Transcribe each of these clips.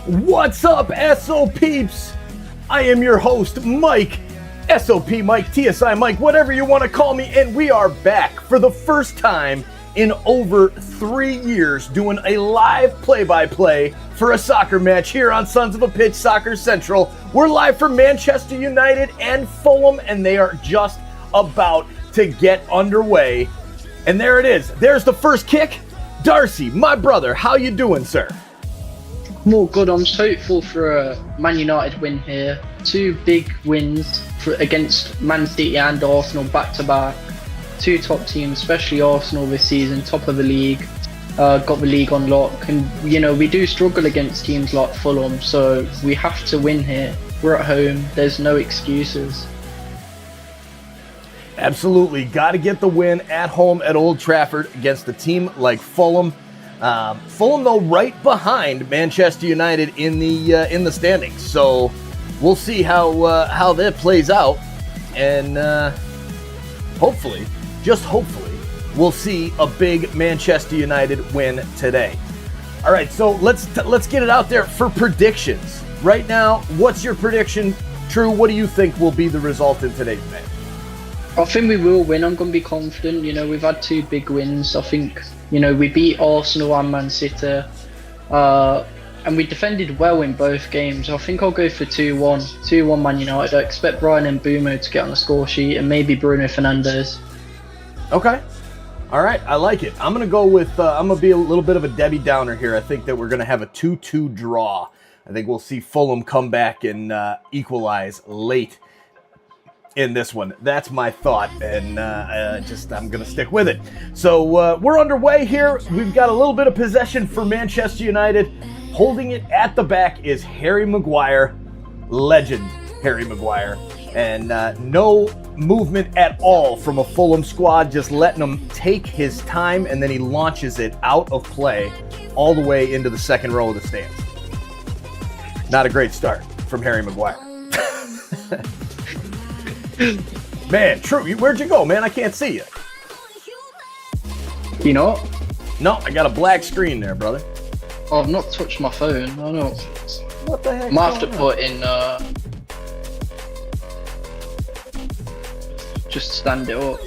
What's up, SOPeeps? I am your host, Mike, SOP Mike, TSI Mike, whatever you want to call me, and we are back for the first time in over 3 years doing a live play-by-play for a soccer match here on Sons of a Pitch Soccer Central. We're live from Manchester United and Fulham, and they are just about to get underway. And there it is. There's the first kick. Darcy, my brother, how you doing, sir? More good. I'm just hopeful for a Man United win here. 2 big wins against Man City and Arsenal back-to-back. 2 top teams, especially Arsenal this season, top of the league. Got the league on lock. And, you know, we do struggle against teams like Fulham, so we have to win here. We're at home. There's no excuses. Absolutely. Got to get the win at home at Old Trafford against a team like Fulham. Fulham, though, right behind Manchester United in the standings. So we'll see how that plays out, and hopefully, just hopefully, we'll see a big Manchester United win today. All right, so let's get it out there for predictions. Right now, what's your prediction, True? What do you think will be the result in today's match? I think we will win. I'm going to be confident. You know, we've had 2 big wins. I think, you know, we beat Arsenal and Man City. And we defended well in both games. I think I'll go for 2-1. 2-1 Man United. I expect Brian Mbeumo to get on the score sheet and maybe Bruno Fernandes. Okay. All right. I like it. I'm going to go with, I'm going to be a little bit of a Debbie Downer here. I think that we're going to have a 2-2 draw. I think we'll see Fulham come back and equalize late in this one. That's my thought, and I'm going to stick with it. So we're underway here. We've got a little bit of possession for Manchester United. Holding it at the back is Harry Maguire, legend Harry Maguire, and no movement at all from a Fulham squad, just letting him take his time, and then he launches it out of play all the way into the second row of the stands. Not a great start from Harry Maguire. Man, True, where'd you go, man? I can't see you. You know? No, I got a black screen there, brother. Oh, I've not touched my phone. I know. What the heck? I might have to put in, just stand it up.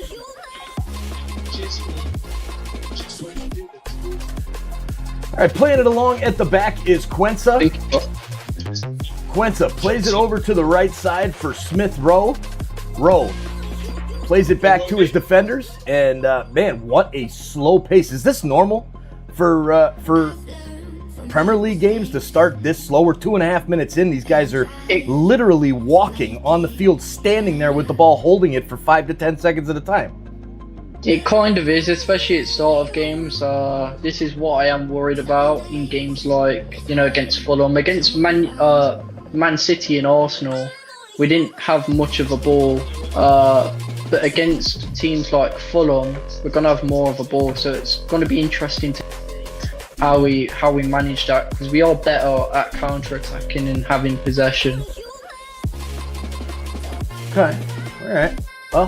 All right, playing it along at the back is Quensa. Quensa plays it over to the right side for Smith Rowe. Rowe plays it back to his defenders, and man, what a slow pace. Is this normal for Premier League games to start this slow? We're 2.5 minutes in. These guys are literally walking on the field, standing there with the ball, holding it for 5 to 10 seconds at a time. It kind of is, especially at start of games. This is what I am worried about in games like, you know, against Fulham, against Man City and Arsenal. We didn't have much of a ball, but against teams like Fulham, we're going to have more of a ball. So it's going to be interesting to how we manage that, because we are better at counter-attacking and having possession. Okay, all right. Well,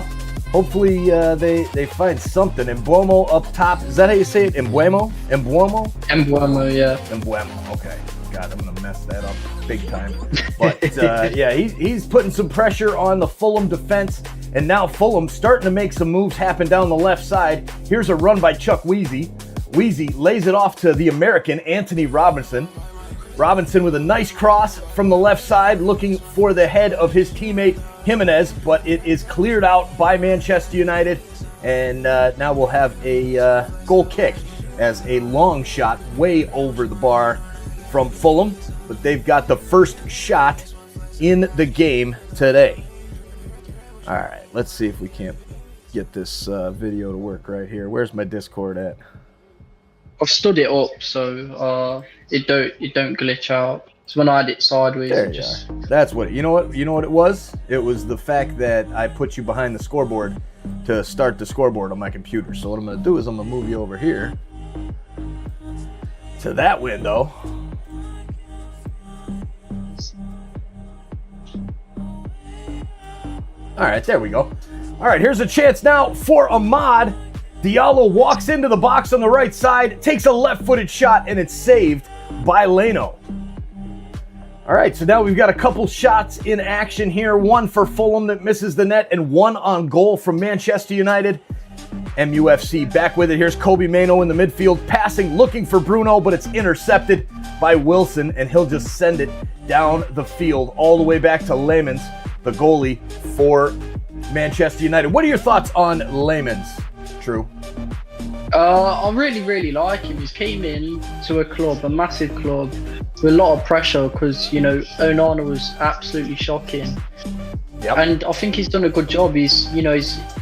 hopefully they find something. Mbeumo up top. Is that how you say it? Mbeumo, yeah. Mbeumo. Okay. God, I'm gonna mess that up big time. But yeah, he's putting some pressure on the Fulham defense, and now Fulham starting to make some moves happen down the left side. Here's a run by Chuck Weezy. Weezy lays it off to the American Anthony Robinson. Robinson with a nice cross from the left side, looking for the head of his teammate Jimenez, but it is cleared out by Manchester United, and now we'll have a goal kick as a long shot way over the bar from Fulham, but they've got the first shot in the game today. All right, let's see if we can't get this video to work right here. Where's my Discord at? I've stood it up so it don't glitch out. So when I had it sideways, there you are. That's what you know what it was? It was the fact that I put you behind the scoreboard to start the scoreboard on my computer. So what I'm gonna do is I'm gonna move you over here to that window. All right, there we go. All right, here's a chance now for Ahmad. Diallo walks into the box on the right side, takes a left-footed shot, and it's saved by Leno. All right, so now we've got a couple shots in action here. One for Fulham that misses the net, and one on goal from Manchester United. MUFC back with it. Here's Kobe Mano in the midfield, passing, looking for Bruno, but it's intercepted by Wilson, and he'll just send it down the field all the way back to Lemans, the goalie for Manchester United. What are your thoughts on Lemans, True? I really like him. He's came in to a club, a massive club, with a lot of pressure because, you know, Onana was absolutely shocking. Yep. And I think he's done a good job. He's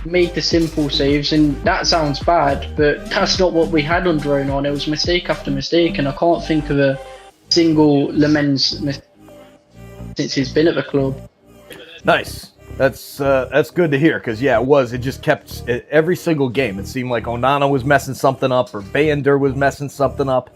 made the simple saves, and that sounds bad, but that's not what we had under Onana. It was mistake after mistake, and I can't think of a single Lemens mistake since he's been at the club. Nice. That's good to hear, because it just kept every single game. It seemed like Onana was messing something up, or Banter was messing something up,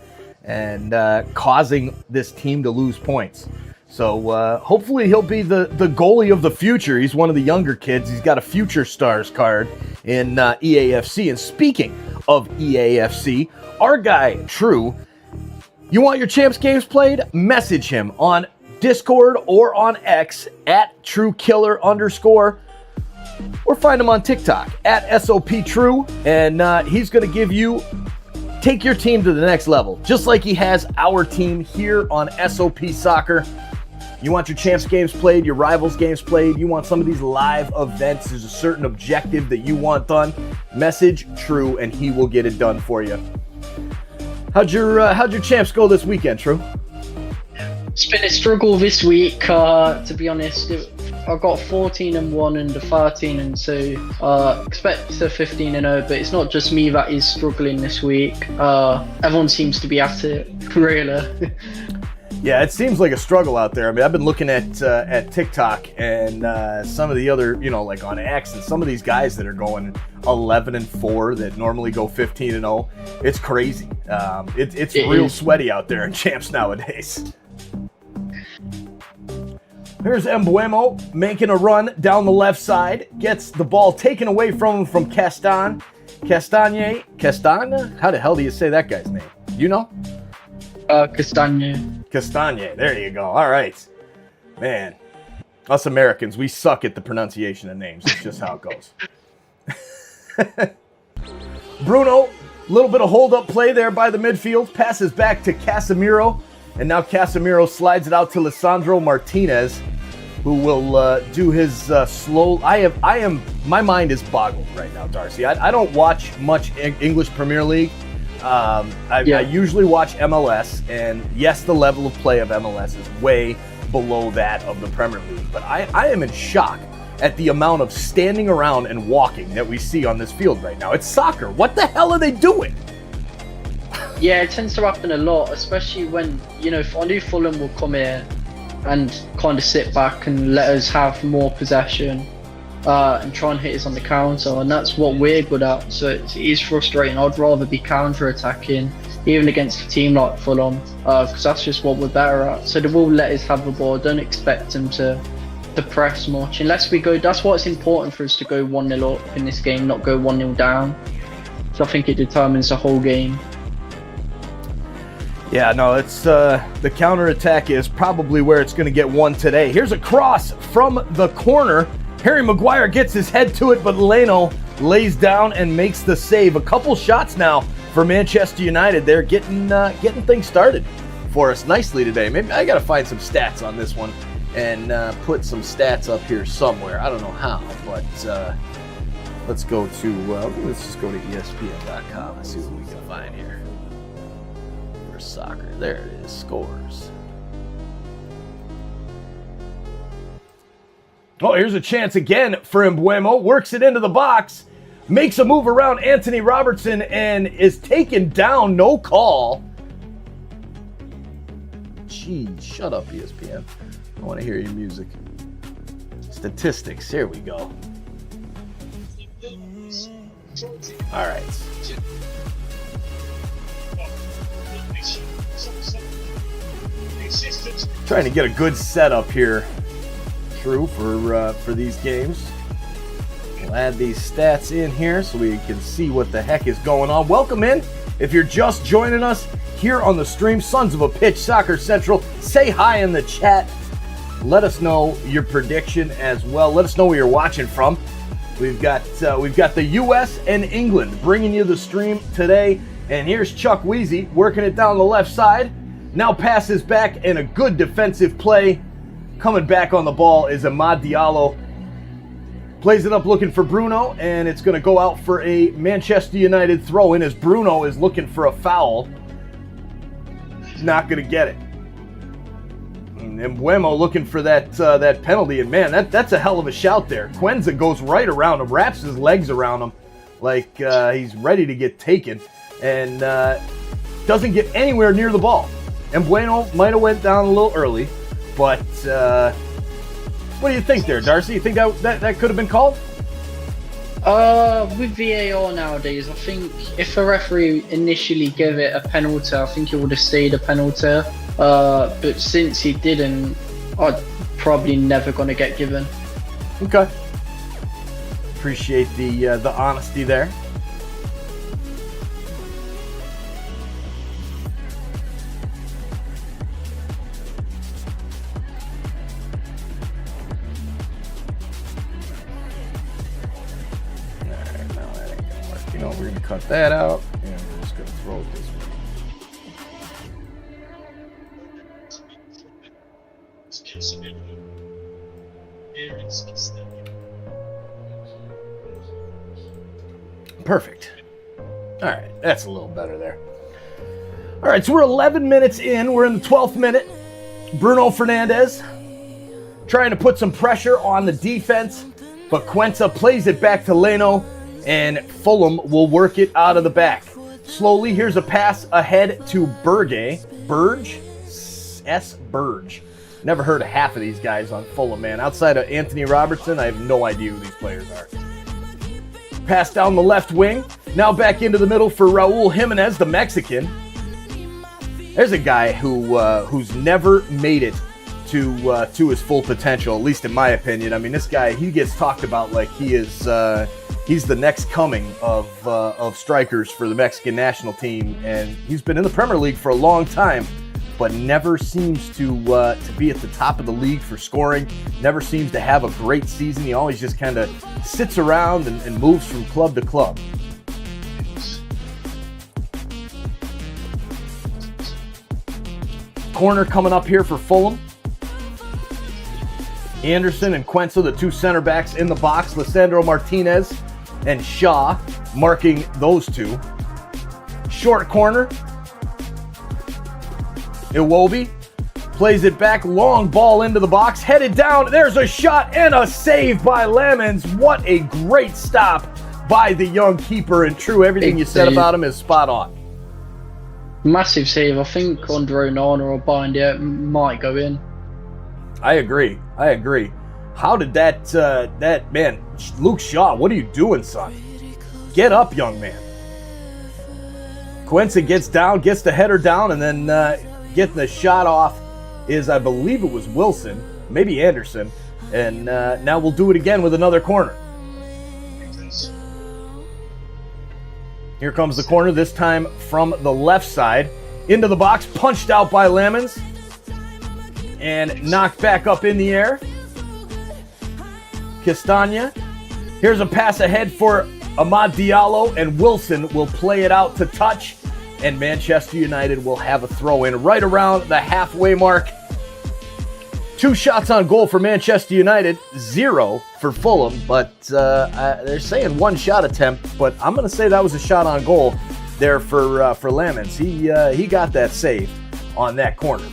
and causing this team to lose points. So hopefully he'll be the goalie of the future. He's one of the younger kids. He's got a Future Stars card in EAFC. And speaking of EAFC, our guy, True, you want your Champs games played? Message him on Discord or on X at TrueKiller_, or find him on TikTok at SOP True, and he's going to take your team to the next level, just like he has our team here on SOP Soccer. You want your Champs games played, your Rivals games played, you want some of these live events, there's a certain objective that you want done, message True and he will get it done for you. How'd your Champs go this weekend, True? It's been a struggle this week, to be honest. I got 14-1 and a 13-2. Expect a 15-0, but it's not just me that is struggling this week. Everyone seems to be at it, really. Yeah, it seems like a struggle out there. I mean, I've been looking at TikTok and some of the other, like on X, and some of these guys that are going 11-4 that normally go 15-0. It's crazy. It's real sweaty out there in Champs nowadays. Here's Mbuemo making a run down the left side. Gets the ball taken away from him from Castagna? How the hell do you say that guy's name? You know? Castagna. There you go. All right. Man, us Americans, we suck at the pronunciation of names. It's just how it goes. Bruno, a little bit of hold-up play there by the midfield. Passes back to Casemiro. And now Casemiro slides it out to Lisandro Martinez, who will do his slow. My mind is boggled right now, Darcy. I don't watch much English Premier League. I usually watch MLS, and yes, the level of play of MLS is way below that of the Premier League. But I am in shock at the amount of standing around and walking that we see on this field right now. It's soccer. What the hell are they doing? Yeah, it tends to happen a lot, especially when, I knew Fulham will come here and kind of sit back and let us have more possession and try and hit us on the counter, and that's what we're good at. So it is frustrating. I'd rather be counter-attacking, even against a team like Fulham, because that's just what we're better at. So they will let us have the ball. Don't expect them to press much. Unless we go, that's what's important for us, to go 1-0 up in this game, not go 1-0 down. So I think it determines the whole game. Yeah, no, it's the counterattack is probably where it's going to get won today. Here's a cross from the corner. Harry Maguire gets his head to it, but Leno lays down and makes the save. A couple shots now for Manchester United. They're getting things started for us nicely today. Maybe I got to find some stats on this one and put some stats up here somewhere. I don't know how, but let's go to let's just go to ESPN.com and see what we can find here. Soccer. There it is. Scores. Oh, here's a chance again for Mbuemo. Works it into the box. Makes a move around Anthony Robertson and is taken down. No call. Jeez, shut up, ESPN. I want to hear your music. Statistics. Here we go. All right. Trying to get a good setup here, True, for these games. We'll add these stats in here so we can see what the heck is going on. Welcome in. If you're just joining us here on the stream, Sons of a Pitch Soccer Central, say hi in the chat. Let us know your prediction as well. Let us know where you're watching from. We've got the U.S. and England bringing you the stream today. And here's Chuck Wheezy working it down the left side. Now passes back and a good defensive play. Coming back on the ball is Amad Diallo. Plays it up looking for Bruno, and it's going to go out for a Manchester United throw-in as Bruno is looking for a foul. Not going to get it. And Mbuemo looking for that penalty, and man, that's a hell of a shout there. Quenza goes right around him, wraps his legs around him like he's ready to get taken, and doesn't get anywhere near the ball. And Mbuemo might have went down a little early, but what do you think there, Darcy? You think that could have been called? With VAR nowadays, I think if a referee initially gave it a penalty, I think it would have stayed a penalty. But since he didn't, I'm probably never going to get given. Okay. Appreciate the honesty there. We're going to cut that out, and we're just going to throw it this way. Perfect. All right, that's a little better there. All right, so we're 11 minutes in. We're in the 12th minute. Bruno Fernandes trying to put some pressure on the defense, but Quenza plays it back to Leno, and Fulham will work it out of the back. Slowly, here's a pass ahead to Burge. S. Burge. Never heard of half of these guys on Fulham, man. Outside of Anthony Robertson, I have no idea who these players are. Pass down the left wing. Now back into the middle for Raul Jimenez, the Mexican. There's a guy who's never made it to his full potential, at least in my opinion. I mean, this guy, he gets talked about like he is... he's the next coming of strikers for the Mexican national team, and he's been in the Premier League for a long time, but never seems to be at the top of the league for scoring, never seems to have a great season. He always just kind of sits around and moves from club to club. Corner coming up here for Fulham. Anderson and Quenza, the two center backs in the box. Lisandro Martinez and Shaw marking those two. Short corner. Iwobi plays it back. Long ball into the box. Headed down. There's a shot and a save by Lamens. What a great stop by the young keeper. And true, everything you said about him is spot on. Massive save. I think Andre Onana or Binder might go in. I agree. How did that man, Luke Shaw, what are you doing, son? Get up, young man. Quenza gets down, gets the header down, and then getting the shot off is, I believe it was Wilson, maybe Anderson, and now we'll do it again with another corner. Here comes the corner, this time from the left side. Into the box, punched out by Lamens. And knocked back up in the air. Castagna. Here's a pass ahead for Amad Diallo, and Wilson will play it out to touch. And Manchester United will have a throw-in right around the halfway mark. 2 shots on goal for Manchester United, 0 for Fulham, but they're saying 1 shot attempt, but I'm going to say that was a shot on goal there for Lamens. He got that save on that corner.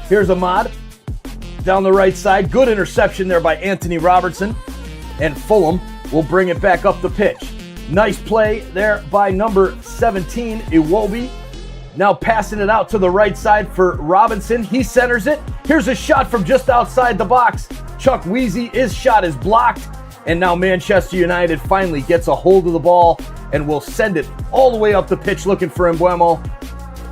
Here's Ahmad down the right side. Good interception there by Anthony Robertson. And Fulham will bring it back up the pitch. Nice play there by number 17, Iwobi. Now passing it out to the right side for Robinson. He centers it. Here's a shot from just outside the box. Chuck Wheezy, his shot is blocked. And now Manchester United finally gets a hold of the ball and will send it all the way up the pitch looking for Mbuemo,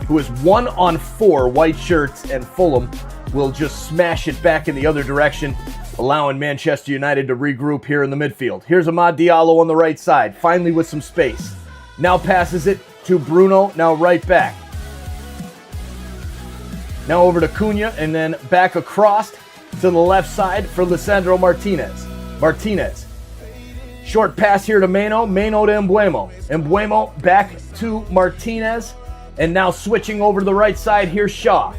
who is 1 on 4 white shirts, and Fulham will just smash it back in the other direction. allowing Manchester United to regroup here in the midfield. Here's Amad Diallo on the right side, finally with some space. Now passes it to Bruno, now right back. Now over to Cunha, and then back across to the left side for Lisandro Martinez. Short pass here to Meno to Embuemo back to Martinez, and now switching over to the right side, here's Shaw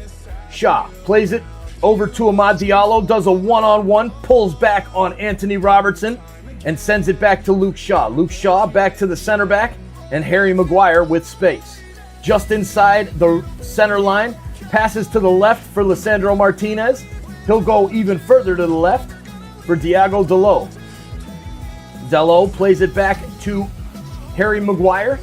plays it over to Amad Diallo, does a one-on-one, pulls back on Anthony Robertson, and sends it back to Luke Shaw back to the center back, and Harry Maguire with space. Just inside the center line, passes to the left for Lisandro Martinez. He'll go even further to the left for Diogo Dalot. Dalot plays it back to Harry Maguire,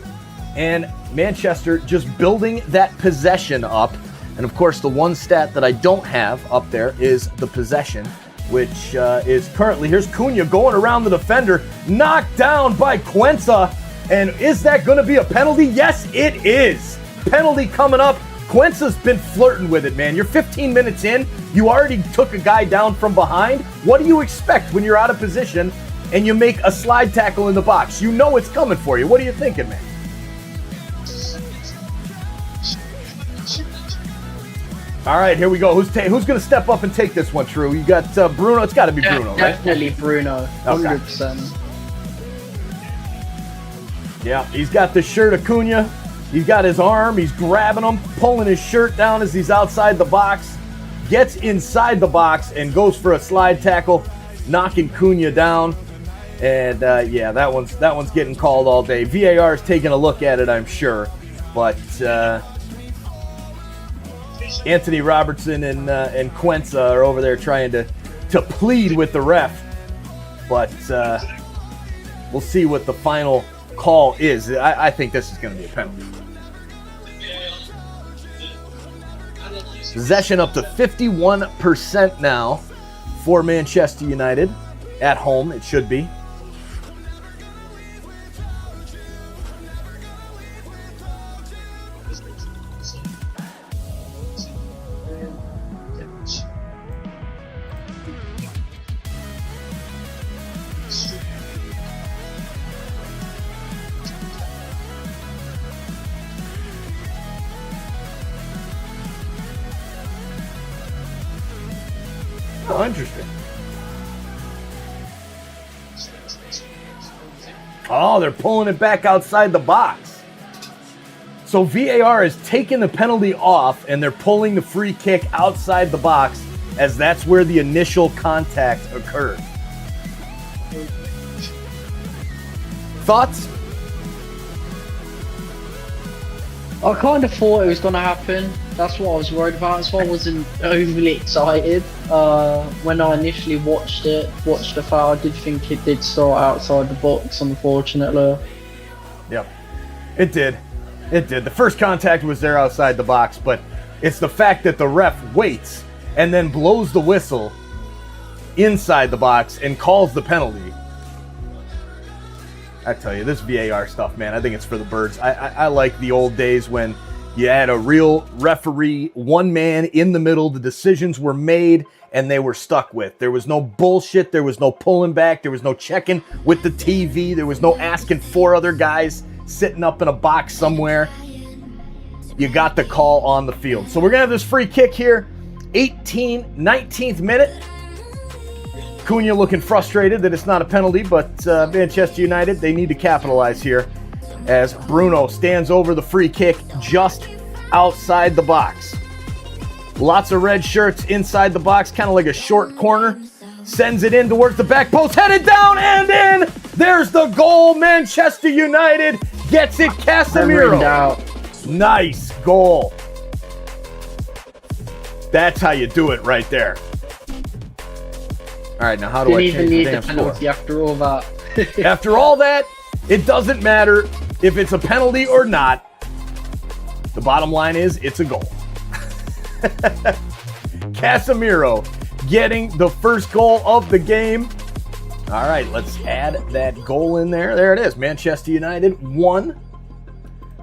and Manchester just building that possession up. And of course, the one stat that I don't have up there is the possession, which is currently, here's Cunha going around the defender, knocked down by Cuenca. And is that going to be a penalty? Yes, it is. Penalty coming up. Cuenca's been flirting with it, man. You're 15 minutes in. You already took a guy down from behind. What do you expect when you're out of position and you make a slide tackle in the box? You know it's coming for you. What are you thinking, man? All right, here we go. Who's going to step up and take this one, True? You got Bruno. It's got to be Bruno, right? Definitely Bruno. 100%. Okay. Yeah, he's got the shirt of Cunha. He's got his arm. He's grabbing him, pulling his shirt down as he's outside the box. Gets inside the box and goes for a slide tackle, knocking Cunha down. And yeah, that one's getting called all day. VAR is taking a look at it, I'm sure. But Anthony Robertson and Cuenca are over there trying to plead with the ref. But we'll see what the final call is. I think this is going to be a penalty. Possession up to 51% now for Manchester United. At home, it should be. Oh, interesting. Oh, they're pulling it back outside the box. So VAR is taking the penalty off, and they're pulling the free kick outside the box, as that's where the initial contact occurred. Thoughts? I kind of thought it was going to happen. That's what I was worried about. So I wasn't overly excited when I initially watched the foul. I did think it did start outside the box, unfortunately. Yep, it did. It did. The first contact was there outside the box, but it's the fact that the ref waits and then blows the whistle inside the box and calls the penalty. I tell you, this VAR stuff, man, I think it's for the birds. I like the old days when you had a real referee, one man in the middle, the decisions were made, and they were stuck with. There was no bullshit, there was no pulling back, there was no checking with the TV, there was no asking four other guys sitting up in a box somewhere. You got the call on the field. So we're going to have this free kick here, 19th minute. Cunha looking frustrated that it's not a penalty, but Manchester United, they need to capitalize here as Bruno stands over the free kick just outside the box. Lots of red shirts inside the box, kind of like a short corner. Sends it in towards the back post, headed down and in! There's the goal, Manchester United gets it, Casemiro. Nice goal. That's how you do it right there. All right, now how do I change the damn score? After all that. After all that, it doesn't matter if it's a penalty or not. The bottom line is it's a goal. Casemiro getting the first goal of the game. All right, let's add that goal in there. There it is. Manchester United 1.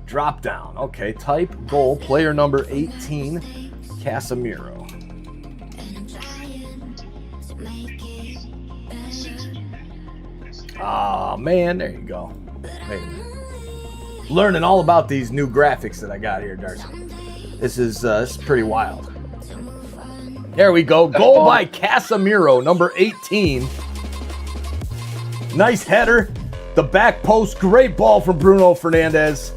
Drop down. Okay, type goal. Player number 18, Casemiro. Oh, man, there you go. Wait a minute. Learning all about these new graphics that I got here, Darcy. This is pretty wild. There we go. Goal by Casemiro, number 18. Nice header. The back post. Great ball from Bruno Fernandes.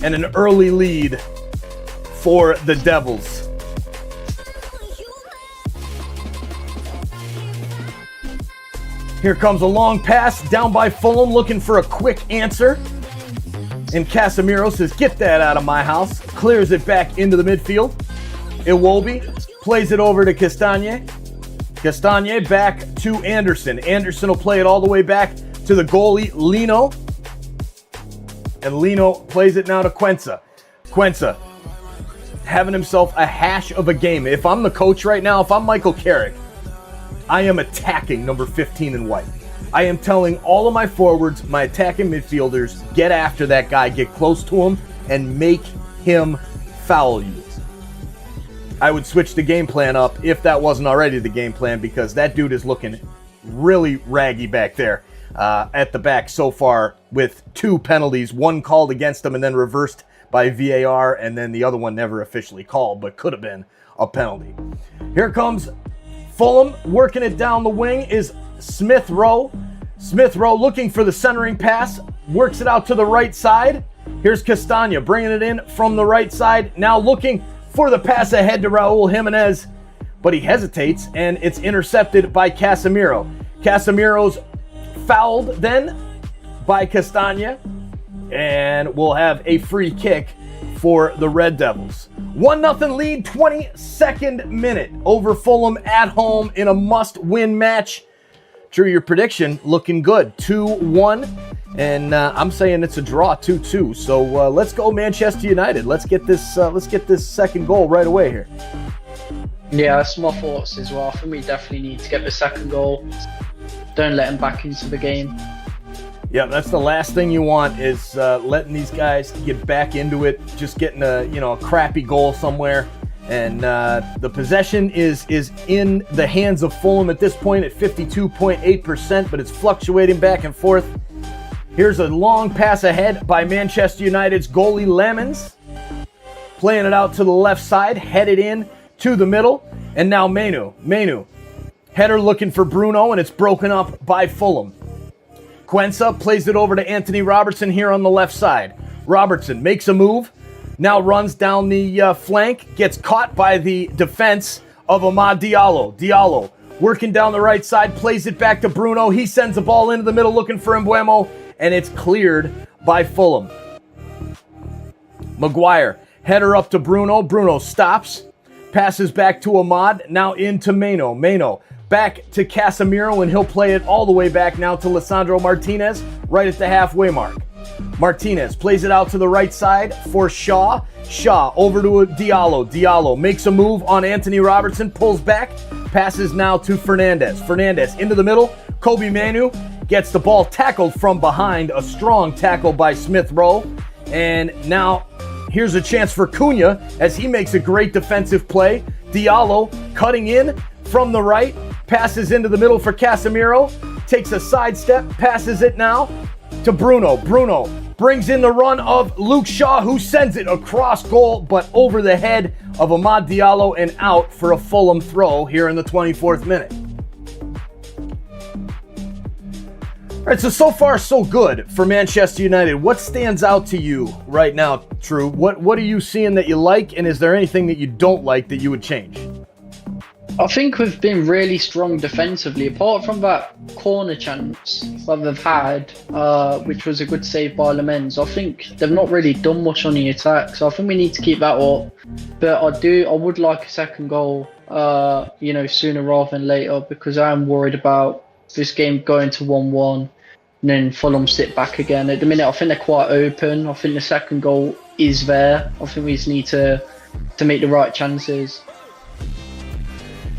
And an early lead for the Devils. Here comes a long pass down by Fulham, looking for a quick answer. And Casemiro says, get that out of my house. Clears it back into the midfield. Iwobi plays it over to Castagne. Castagne back to Anderson. Anderson will play it all the way back to the goalie, Lino. And Lino plays it now to Quenza. Quenza having himself a hash of a game. If I'm the coach right now, if I'm Michael Carrick, I am attacking number 15 in white. I am telling all of my forwards, my attacking midfielders, get after that guy, get close to him, and make him foul you. I would switch the game plan up if that wasn't already the game plan, because that dude is looking really raggy back there at the back so far with 2 penalties, one called against him and then reversed by VAR, and then the other one never officially called, but could have been a penalty. Here comes Fulham, working it down the wing is Smith Rowe. Smith Rowe looking for the centering pass, works it out to the right side. Here's Castagna bringing it in from the right side, now looking for the pass ahead to Raul Jimenez, but he hesitates, and it's intercepted by Casemiro. Casemiro's fouled then by Castagna, and we'll have a free kick for the Red Devils. 1-0 lead, 22nd minute over Fulham at home in a must-win match. Drew, your prediction looking good, 2-1, and I'm saying it's a draw, 2-2. So let's go Manchester United. Let's get this second goal right away here. Yeah, that's my thoughts as well. For me, definitely need to get the second goal. Don't let him back into the game. Yeah, that's the last thing you want is letting these guys get back into it, just getting a crappy goal somewhere. And the possession is in the hands of Fulham at this point at 52.8%, but it's fluctuating back and forth. Here's a long pass ahead by Manchester United's goalie Lemons, playing it out to the left side, headed in to the middle, and now Menu, header looking for Bruno, and it's broken up by Fulham. Quenza plays it over to Anthony Robertson here on the left side. Robertson makes a move, now runs down the flank, gets caught by the defense of Amad Diallo. Diallo working down the right side, plays it back to Bruno. He sends the ball into the middle looking for Mbuemo, and it's cleared by Fulham. Maguire, header up to Bruno. Bruno stops, passes back to Amad, now into Meno. Meno back to Casemiro, and he'll play it all the way back now to Lisandro Martinez, right at the halfway mark. Martinez plays it out to the right side for Shaw. Shaw over to Diallo. Diallo makes a move on Anthony Robertson, pulls back, passes now to Fernandes. Fernandes into the middle. Kobe Manu gets the ball tackled from behind. A strong tackle by Smith Rowe. And now here's a chance for Cunha as he makes a great defensive play. Diallo cutting in from the right, passes into the middle for Casemiro, takes a sidestep, passes it now to Bruno. Bruno brings in the run of Luke Shaw, who sends it across goal, but over the head of Amad Diallo and out for a Fulham throw here in the 24th minute. All right, so far so good for Manchester United. What stands out to you right now, True? What are you seeing that you like, and is there anything that you don't like that you would change? I think we've been really strong defensively, apart from that corner chance that they've had, which was a good save by Lemens. I think they've not really done much on the attack, so I think we need to keep that up. But I would like a second goal, sooner rather than later, because I am worried about this game going to 1-1 and then Fulham sit back again. At the minute, I think they're quite open. I think the second goal is there. I think we just need to make the right chances.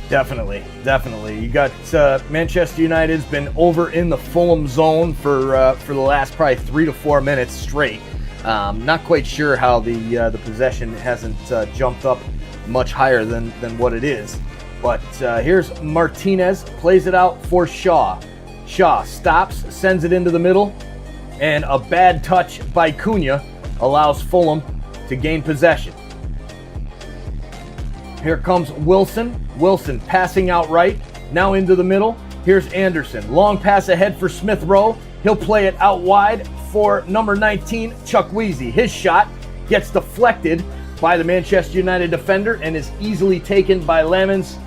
Definitely. You got Manchester United's been over in the Fulham zone for the last probably 3 to 4 minutes straight. Not quite sure how the possession hasn't jumped up much higher than what it is. But here's Martinez, plays it out for Shaw. Shaw stops, sends it into the middle, and a bad touch by Cunha allows Fulham to gain possession. Here comes Wilson. Wilson passing out right, now into the middle. Here's Anderson. Long pass ahead for Smith Rowe. He'll play it out wide for number 19, Chukwueze. His shot gets deflected by the Manchester United defender and is easily taken by Lamens.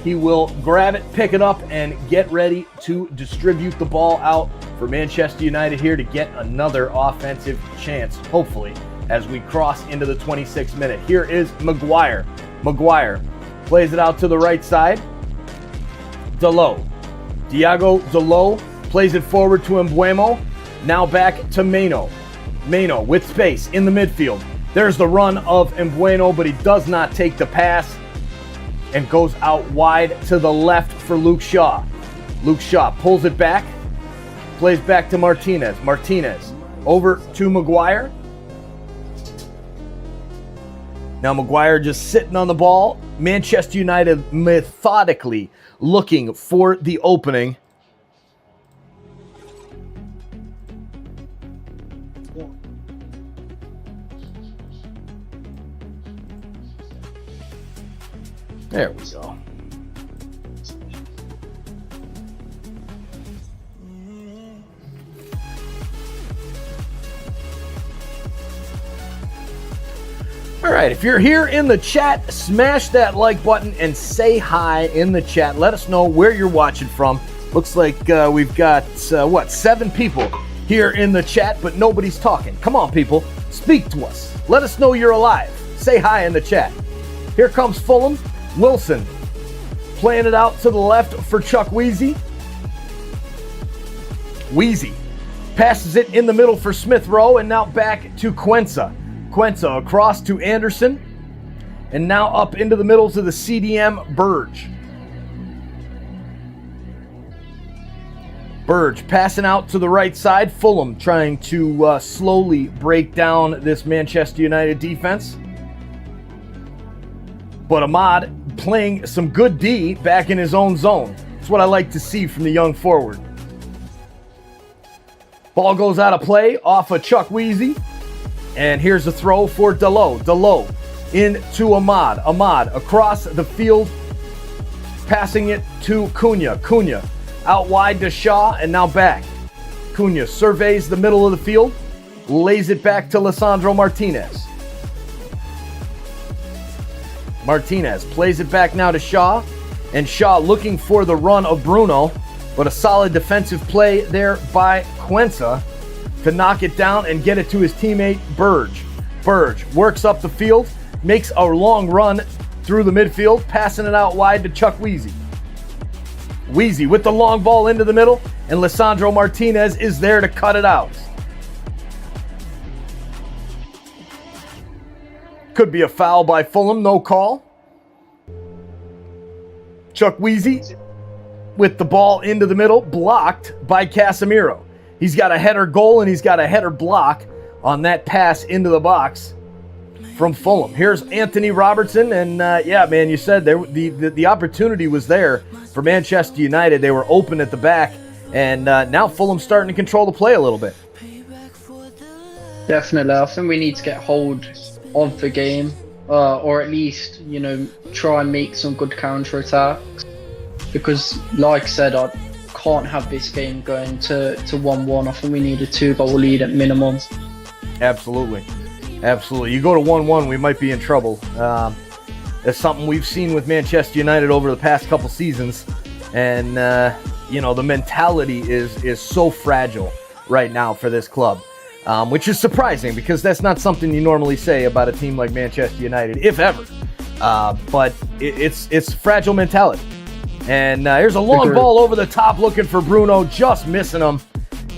He will grab it, pick it up, and get ready to distribute the ball out for Manchester United here to get another offensive chance, hopefully, as we cross into the 26th minute. Here is Maguire. Maguire plays it out to the right side. Dalot. Diago Dalot plays it forward to Mbeumo. Now back to Meno. Meno with space in the midfield. There's the run of Mbeumo, but he does not take the pass and goes out wide to the left for Luke Shaw. Luke Shaw pulls it back, plays back to Martinez. Martinez over to Maguire. Now Maguire just sitting on the ball. Manchester United methodically looking for the opening. There we go. All right, if you're here in the chat, smash that like button and say hi in the chat. Let us know where you're watching from. Looks like we've got, 7 people here in the chat, but nobody's talking. Come on, people. Speak to us. Let us know you're alive. Say hi in the chat. Here comes Fulham. Wilson playing it out to the left for Chukwueze. Wheezy passes it in the middle for Smith Rowe, and now back to Quensa. Quensa across to Anderson, and now up into the middle to the CDM Burge. Burge passing out to the right side. Fulham trying to slowly break down this Manchester United defense. But Ahmad playing some good D back in his own zone. That's what I like to see from the young forward. Ball goes out of play off of Chukwueze. And here's a throw for Dalot. Dalot into Ahmad. Ahmad across the field, passing it to Cunha. Cunha out wide to Shaw, and now back. Cunha surveys the middle of the field, lays it back to Lisandro Martinez. Martinez plays it back now to Shaw, and Shaw looking for the run of Bruno, but a solid defensive play there by Quensa to knock it down and get it to his teammate Burge. Burge works up the field, makes a long run through the midfield, passing it out wide to Chukwueze. Wheezy with the long ball into the middle, and Lisandro Martinez is there to cut it out. Could be a foul by Fulham, no call. Chukwueze with the ball into the middle, blocked by Casemiro. He's got a header goal and he's got a header block on that pass into the box from Fulham. Here's Anthony Robertson, and yeah, man, you said the opportunity was there for Manchester United. They were open at the back, and now Fulham's starting to control the play a little bit. Definitely, I think we need to get hold of the game, or at least, try and make some good counter-attacks. Because, like I said, I can't have this game going to 1-1. I think we need a 2-goal lead at minimum. Absolutely. Absolutely. You go to 1-1, we might be in trouble. That's something we've seen with Manchester United over the past couple seasons. And, the mentality is so fragile right now for this club. Which is surprising because that's not something you normally say about a team like Manchester United, if ever. But it's fragile mentality. And here's a long ball over the top looking for Bruno, just missing him.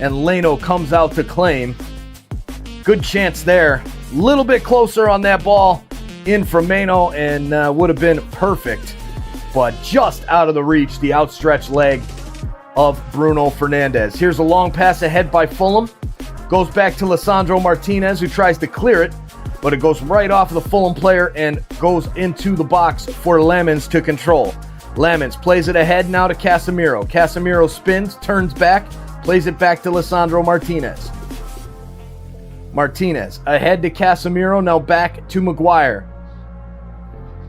And Leno comes out to claim. Good chance there. A little bit closer on that ball in from Meno, and would have been perfect. But just out of the reach, the outstretched leg of Bruno Fernandes. Here's a long pass ahead by Fulham. Goes back to Lisandro Martinez, who tries to clear it, but it goes right off of the Fulham player and goes into the box for Lemons to control. Lamens plays it ahead now to Casemiro. Casemiro spins, turns back, plays it back to Lisandro Martinez. Martinez ahead to Casemiro, now back to Maguire.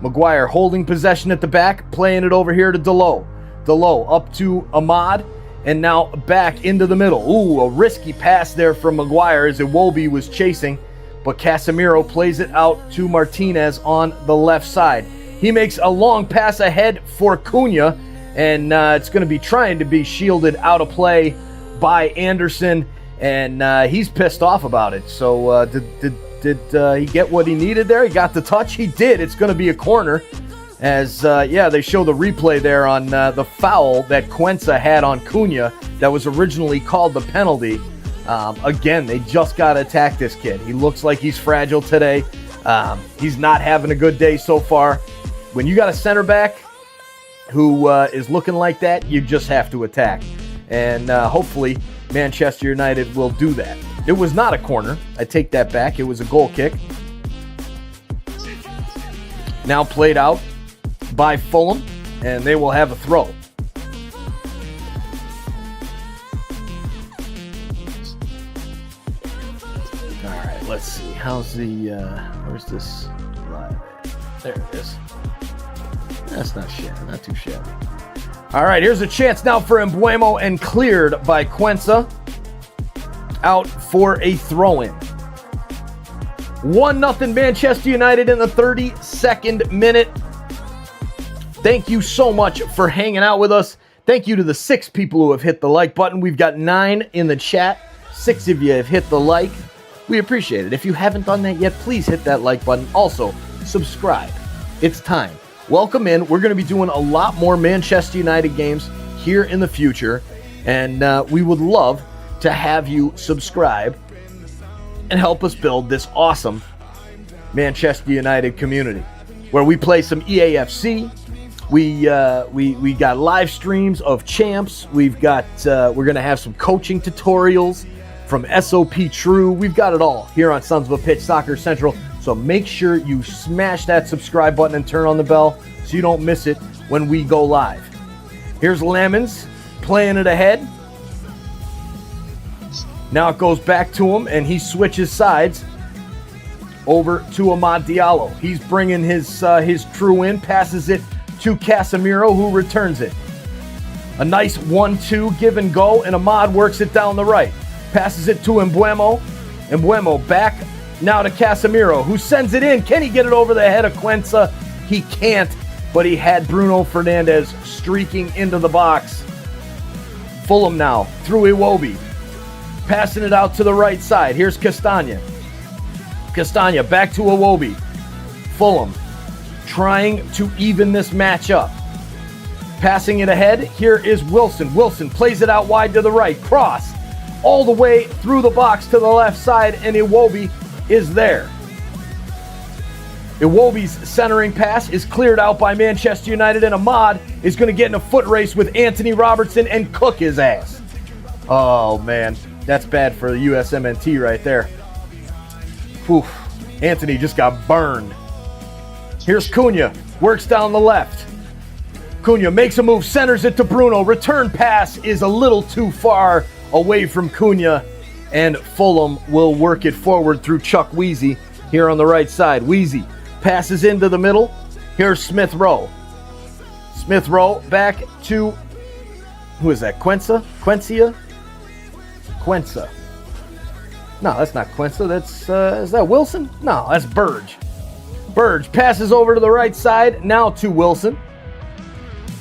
Maguire holding possession at the back, playing it over here to Delo. Delo up to Ahmad, and now back into the middle. Ooh, a risky pass there from Maguire as Iwobi was chasing, but Casemiro plays it out to Martinez on the left side. He makes a long pass ahead for Cunha, and it's going to be trying to be shielded out of play by Anderson, and he's pissed off about it. So did he get what he needed there? He got the touch? He did. It's going to be a corner. As, they show the replay there on the foul that Cuenca had on Cunha that was originally called the penalty. Again, they just got to attack this kid. He looks like he's fragile today. He's not having a good day so far. When you got a center back who is looking like that, you just have to attack. And hopefully Manchester United will do that. It was not a corner. I take that back. It was a goal kick. Now played out by Fulham, and they will have a throw. All right, let's see. How's the, where's this live? There it is. That's not shabby, not too shabby. All right, here's a chance now for Mbeumo, and cleared by Cuenca. Out for a throw-in. 1-0 Manchester United in the 32nd minute. Thank you so much for hanging out with us. Thank you to the 6 people who have hit the like button. We've got 9 in the chat. 6 of you have hit the like. We appreciate it. If you haven't done that yet, please hit that like button. Also, subscribe. It's time. Welcome in. We're going to be doing a lot more Manchester United games here in the future, and we would love to have you subscribe and help us build this awesome Manchester United community, where we play some EAFC. We got live streams of champs. We've got we're gonna have some coaching tutorials from SOP True. We've got it all here on Sons of a Pitch Soccer Central. So make sure you smash that subscribe button and turn on the bell so you don't miss it when we go live. Here's Lamens playing it ahead. Now it goes back to him, and he switches sides over to Amad Diallo. He's bringing his crew in, passes it to Casemiro, who returns it. A nice 1-2 give and go, and Amad works it down the right. Passes it to Mbeumo. Mbeumo back now to Casemiro, who sends it in. Can he get it over the head of Cuenca? He can't, but he had Bruno Fernandes streaking into the box. Fulham now through Iwobi. Passing it out to the right side. Here's Castagna. Castagna back to Iwobi. Fulham trying to even this match up. Passing it ahead. Here is Wilson. Wilson plays it out wide to the right. Cross all the way through the box to the left side, and Iwobi is there. Iwobi's centering pass is cleared out by Manchester United, and Ahmad is going to get in a foot race with Anthony Robertson and cook his ass. Oh, man. That's bad for the USMNT right there. Whew. Anthony just got burned. Here's Cunha. Works down the left. Cunha makes a move, centers it to Bruno. Return pass is a little too far away from Cunha, and Fulham will work it forward through Chuck Weezy here on the right side. Weezy passes into the middle. Here's Smith Rowe. Smith Rowe back to, who is that, Cuenca? Cuenca. No, that's not Cuenca. That's, is that Wilson? No, that's Burge. Burge passes over to the right side, now to Wilson.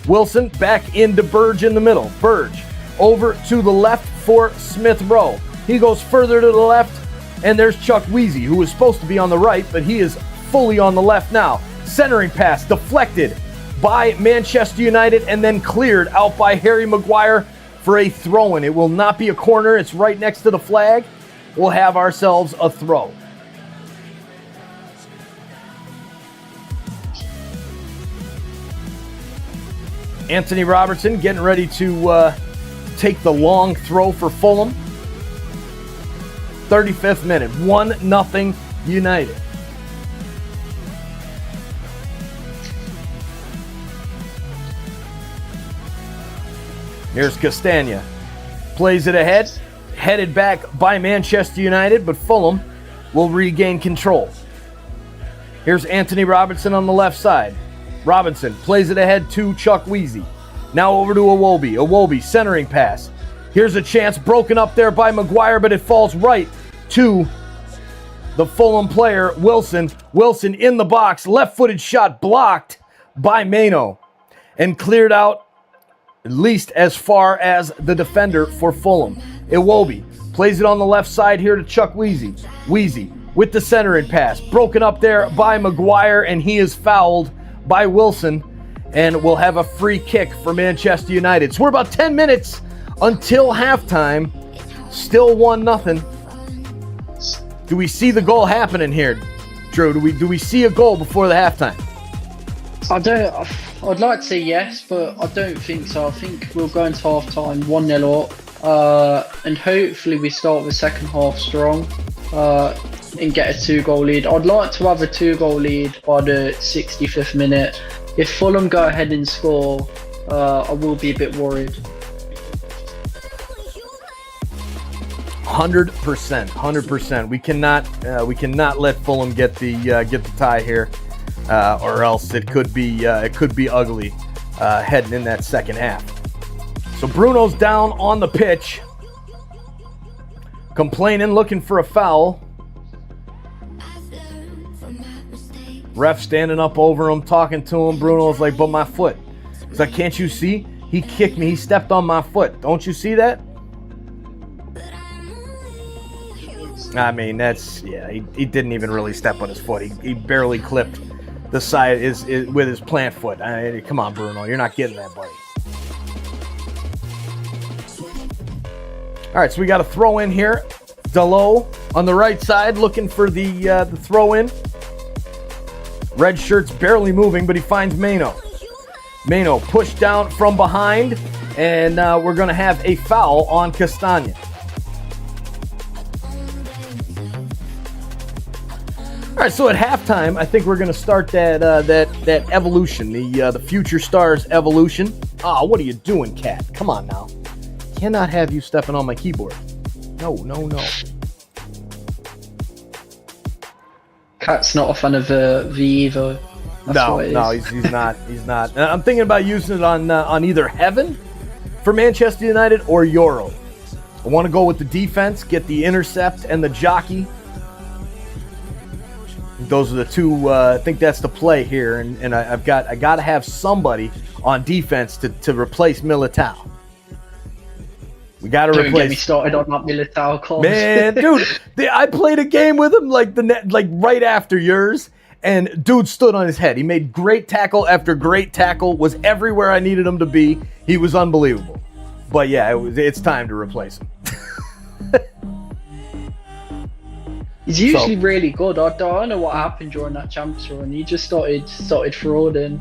Wilson back into Burge in the middle. Burge over to the left for Smith Rowe. He goes further to the left, and there's Chuck Weezy, who was supposed to be on the right, but he is fully on the left now. Centering pass deflected by Manchester United and then cleared out by Harry Maguire for a throw-in. It will not be a corner. It's right next to the flag. We'll have ourselves a throw. Anthony Robertson getting ready to take the long throw for Fulham. 35th minute, 1-0 United. Here's Castagna. Plays it ahead. Headed back by Manchester United, but Fulham will regain control. Here's Anthony Robinson on the left side. Robinson plays it ahead to Chuck Weezy. Now over to Iwobi. Iwobi centering pass. Here's a chance broken up there by Maguire, but it falls right to the Fulham player, Wilson. Wilson in the box. Left-footed shot blocked by Mano and cleared out at least as far as the defender for Fulham. Iwobi plays it on the left side here to Chuck Weezy. Weezy with the centering pass. Broken up there by Maguire, and he is fouled by Wilson, and we'll have a free kick for Manchester United. So we're about 10 minutes until halftime. Still 1-0. Do we see the goal happening here, Drew? Do we see a goal before the halftime? I'd like to say yes, but I don't think so. I think we'll go into half-time 1-0 up, and hopefully we start the second half strong and get a 2-goal lead. I'd like to have a 2-goal lead by the 65th minute. If Fulham go ahead and score, I will be a bit worried. 100%. We cannot let Fulham get the tie here, or else it could be ugly heading in that second half. So Bruno's down on the pitch, complaining, looking for a foul. Ref standing up over him, talking to him. Bruno's like, but my foot. He's like, can't you see? He kicked me. He stepped on my foot. Don't you see that? I mean, he didn't even really step on his foot. He barely clipped the side with his plant foot. Come on, Bruno. You're not getting that, buddy. All right, so we got a throw in here. Dalot on the right side looking for the throw in. Red shirt's barely moving, but he finds Mano. Mano pushed down from behind, and we're going to have a foul on Castagna. All right, so at halftime, I think we're going to start that evolution, the Future Stars evolution. What are you doing, Cat? Come on now. Cannot have you stepping on my keyboard. No. Cat's not a fan of V either. No, he's not. He's not. I'm thinking about using it on either Heaven for Manchester United or Euro. I want to go with the defense, get the intercept and the jockey. Those are the two. I think that's the play here, and I got to have somebody on defense to replace Militao. We got to replace. Don't get me started on that Militao call. Man, dude, I played a game with him like right after yours, and dude stood on his head. He made great tackle after great tackle. Was everywhere I needed him to be. He was unbelievable. But yeah, it's time to replace him. He's usually really good. I don't know what happened during that Champions run. He just started frauding.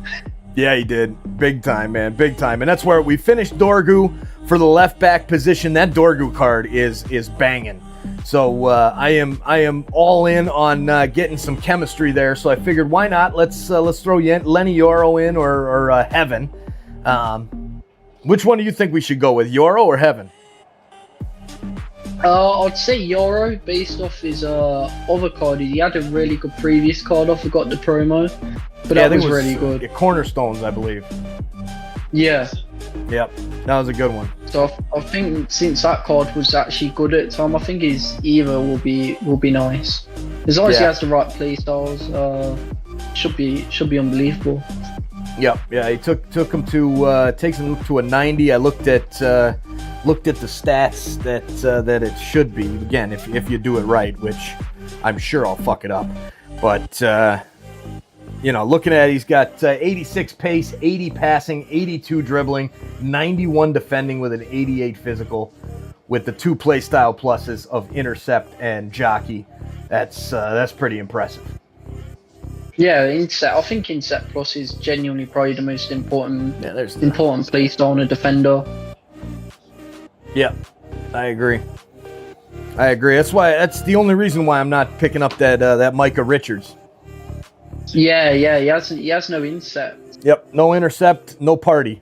Yeah, he did. Big time, man. Big time. And that's where we finished Dorgu for the left back position. That Dorgu card is banging. So I am all in on getting some chemistry there. So I figured, why not? Let's throw Lenny Euro in or Heaven. Which one do you think we should go with, Euro or Heaven? I'd say Euro, based off his other card. He had a really good previous card. I forgot the promo, but that was really good. Cornerstones, I believe. Yeah. Yep, that was a good one. So I think since that card was actually good at the time, I think his Eva will be nice. As long as he has the right play styles, should be unbelievable. Yep, yeah, he took him to takes him to a 90. I looked at the stats that it should be. Again, if you do it right, which I'm sure I'll fuck it up. But looking at it, he's got 86 pace, 80 passing, 82 dribbling, 91 defending with an 88 physical, with the 2 play style pluses of intercept and jockey. That's pretty impressive. Yeah, I think Inset Plus is genuinely probably the most important play style on a defender. Yeah, I agree. That's the only reason why I'm not picking up that Micah Richards. Yeah, he has no intercept. Yep, no intercept, no party.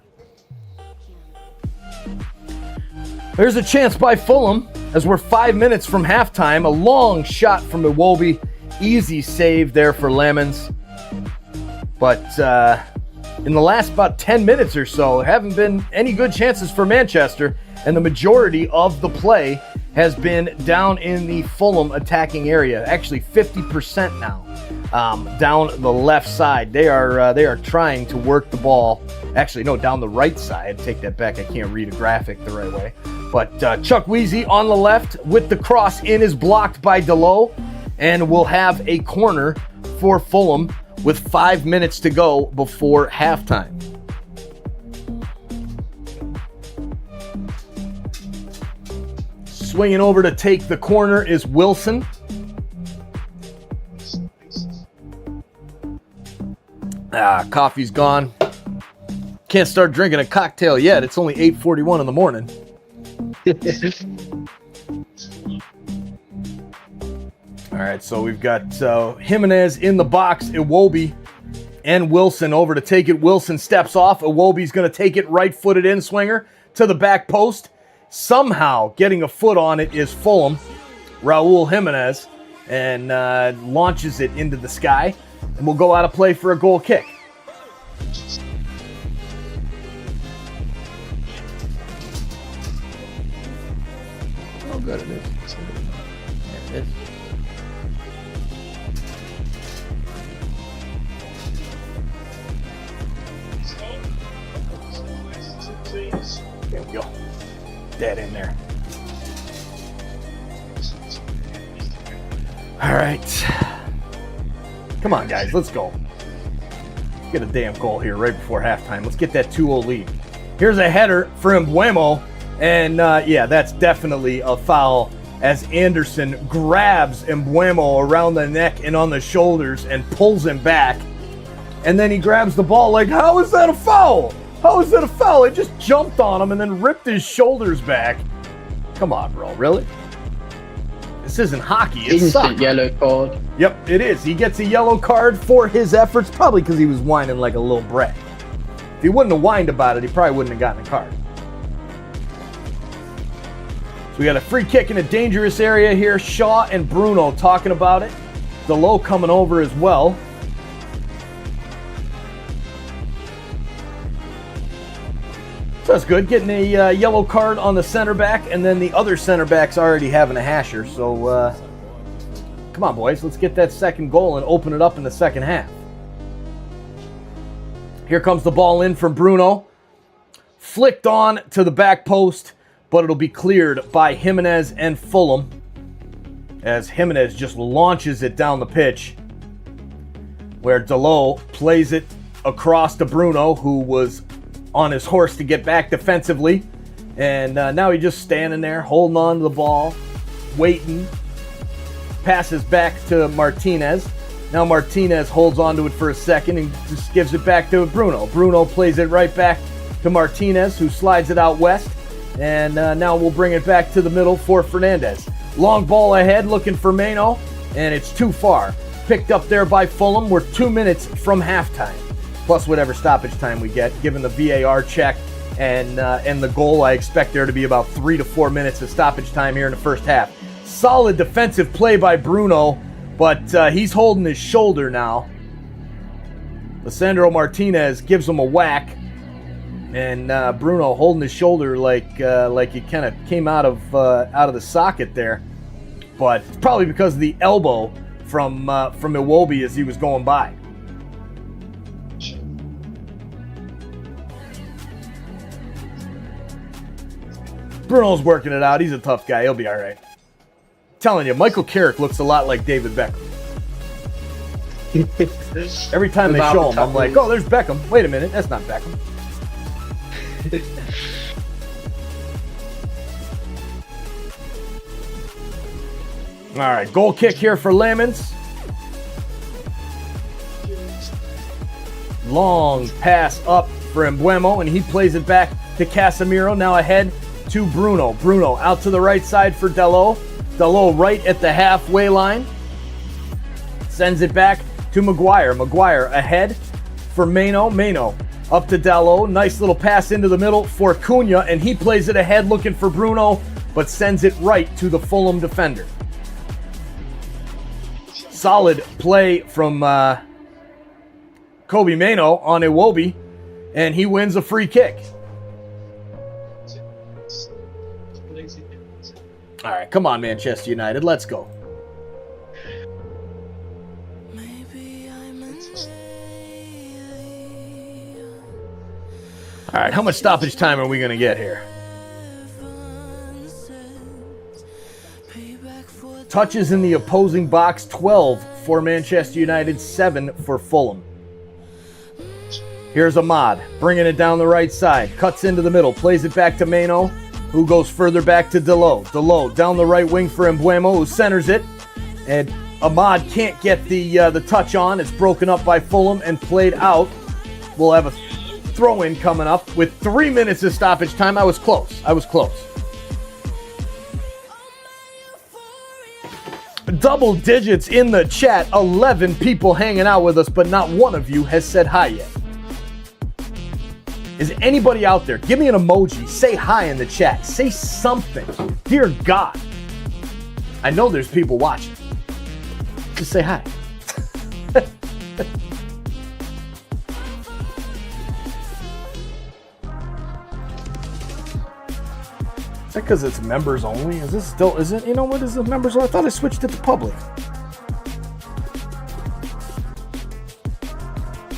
There's a chance by Fulham as we're 5 minutes from halftime. A long shot from Iwobi. Easy save there for Lemons. But in the last about 10 minutes or so, haven't been any good chances for Manchester. And the majority of the play has been down in the Fulham attacking area. Actually, 50% now down the left side. They are trying to work the ball. Actually, no, down the right side. Take that back. I can't read a graphic the right way. But Chuck Weezy on the left with the cross in is blocked by Delo. And we'll have a corner for Fulham with 5 minutes to go before halftime. Swinging over to take the corner is Wilson. Coffee's gone. Can't start drinking a cocktail yet. It's only 8:41 in the morning. All right, so we've got Jimenez in the box, Iwobi and Wilson over to take it. Wilson steps off. Iwobi's going to take it right-footed in-swinger to the back post. Somehow getting a foot on it is Fulham. Raul Jimenez and launches it into the sky. And we'll go out of play for a goal kick. Oh, good it is. There it is. There we go. Dead in there. All right. Come on, guys. Let's go. Get a damn goal here right before halftime. Let's get that 2-0 lead. Here's a header for Mbeumo. And, yeah, that's definitely a foul as Anderson grabs Mbeumo around the neck and on the shoulders and pulls him back. And then he grabs the ball like, how is that a foul? How is that a foul? It just jumped on him and then ripped his shoulders back. Come on, bro. Really? This isn't hockey. It's instant soccer. Yellow card. Yep, it is. He gets a yellow card for his efforts, probably because he was whining like a little brat. If he wouldn't have whined about it, he probably wouldn't have gotten a card. So we got a free kick in a dangerous area here. Shaw and Bruno talking about it. Delo coming over as well. So that's good. Getting a yellow card on the center back, and then the other center back's already having a hasher. So come on, boys. Let's get that second goal and open it up in the second half. Here comes the ball in from Bruno. Flicked on to the back post, but it'll be cleared by Jimenez and Fulham as Jimenez just launches it down the pitch, where Delo plays it across to Bruno, who was on his horse to get back defensively. And now he's just standing there, holding on to the ball, waiting. Passes back to Martinez. Now Martinez holds on to it for a second and just gives it back to Bruno. Bruno plays it right back to Martinez, who slides it out west. And now we'll bring it back to the middle for Fernandez. Long ball ahead, looking for Mano, and it's too far. Picked up there by Fulham. We're 2 minutes from halftime, plus whatever stoppage time we get, given the VAR check and the goal. I expect there to be about 3 to 4 minutes of stoppage time here in the first half. Solid defensive play by Bruno, but he's holding his shoulder now. Lisandro Martinez gives him a whack, and Bruno holding his shoulder like it kind of came out of the socket there. But it's probably because of the elbow from Iwobi as he was going by. Bruno's working it out. He's a tough guy. He'll be all right. Telling you, Michael Carrick looks a lot like David Beckham. Every time they show him, I'm like, oh, there's Beckham. Wait a minute, that's not Beckham. All right, goal kick here for Lemons. Long pass up for Mbeumo, and he plays it back to Casemiro. Now ahead to Bruno. Bruno out to the right side for Delo. Delo right at the halfway line. Sends it back to Maguire. Maguire ahead for Mano. Mano Up to Dalot. Nice little pass into the middle for Cunha, and he plays it ahead looking for Bruno, but sends it right to the Fulham defender. Solid play from Kobe Mano on Iwobi, and he wins a free kick. All right, come on, Manchester United. Let's go. All right, how much stoppage time are we going to get here? Touches in the opposing box, 12 for Manchester United, 7 for Fulham. Here's Ahmad, bringing it down the right side. Cuts into the middle, plays it back to Mano, who goes further back to Dalot. Dalot down the right wing for Mbeumo, who centers it. And Ahmad can't get the touch on. It's broken up by Fulham and played out. We'll have a throw-in coming up with 3 minutes of stoppage time. I was close. Double digits in the chat. 11 people hanging out with us, but not one of you has said hi yet. Is anybody out there? Give me an emoji. Say hi in the chat. Say something. Dear God. I know there's people watching. Just say hi. Is that because it's members only? Is this still, is it? You know what is the members only? I thought I switched it to public.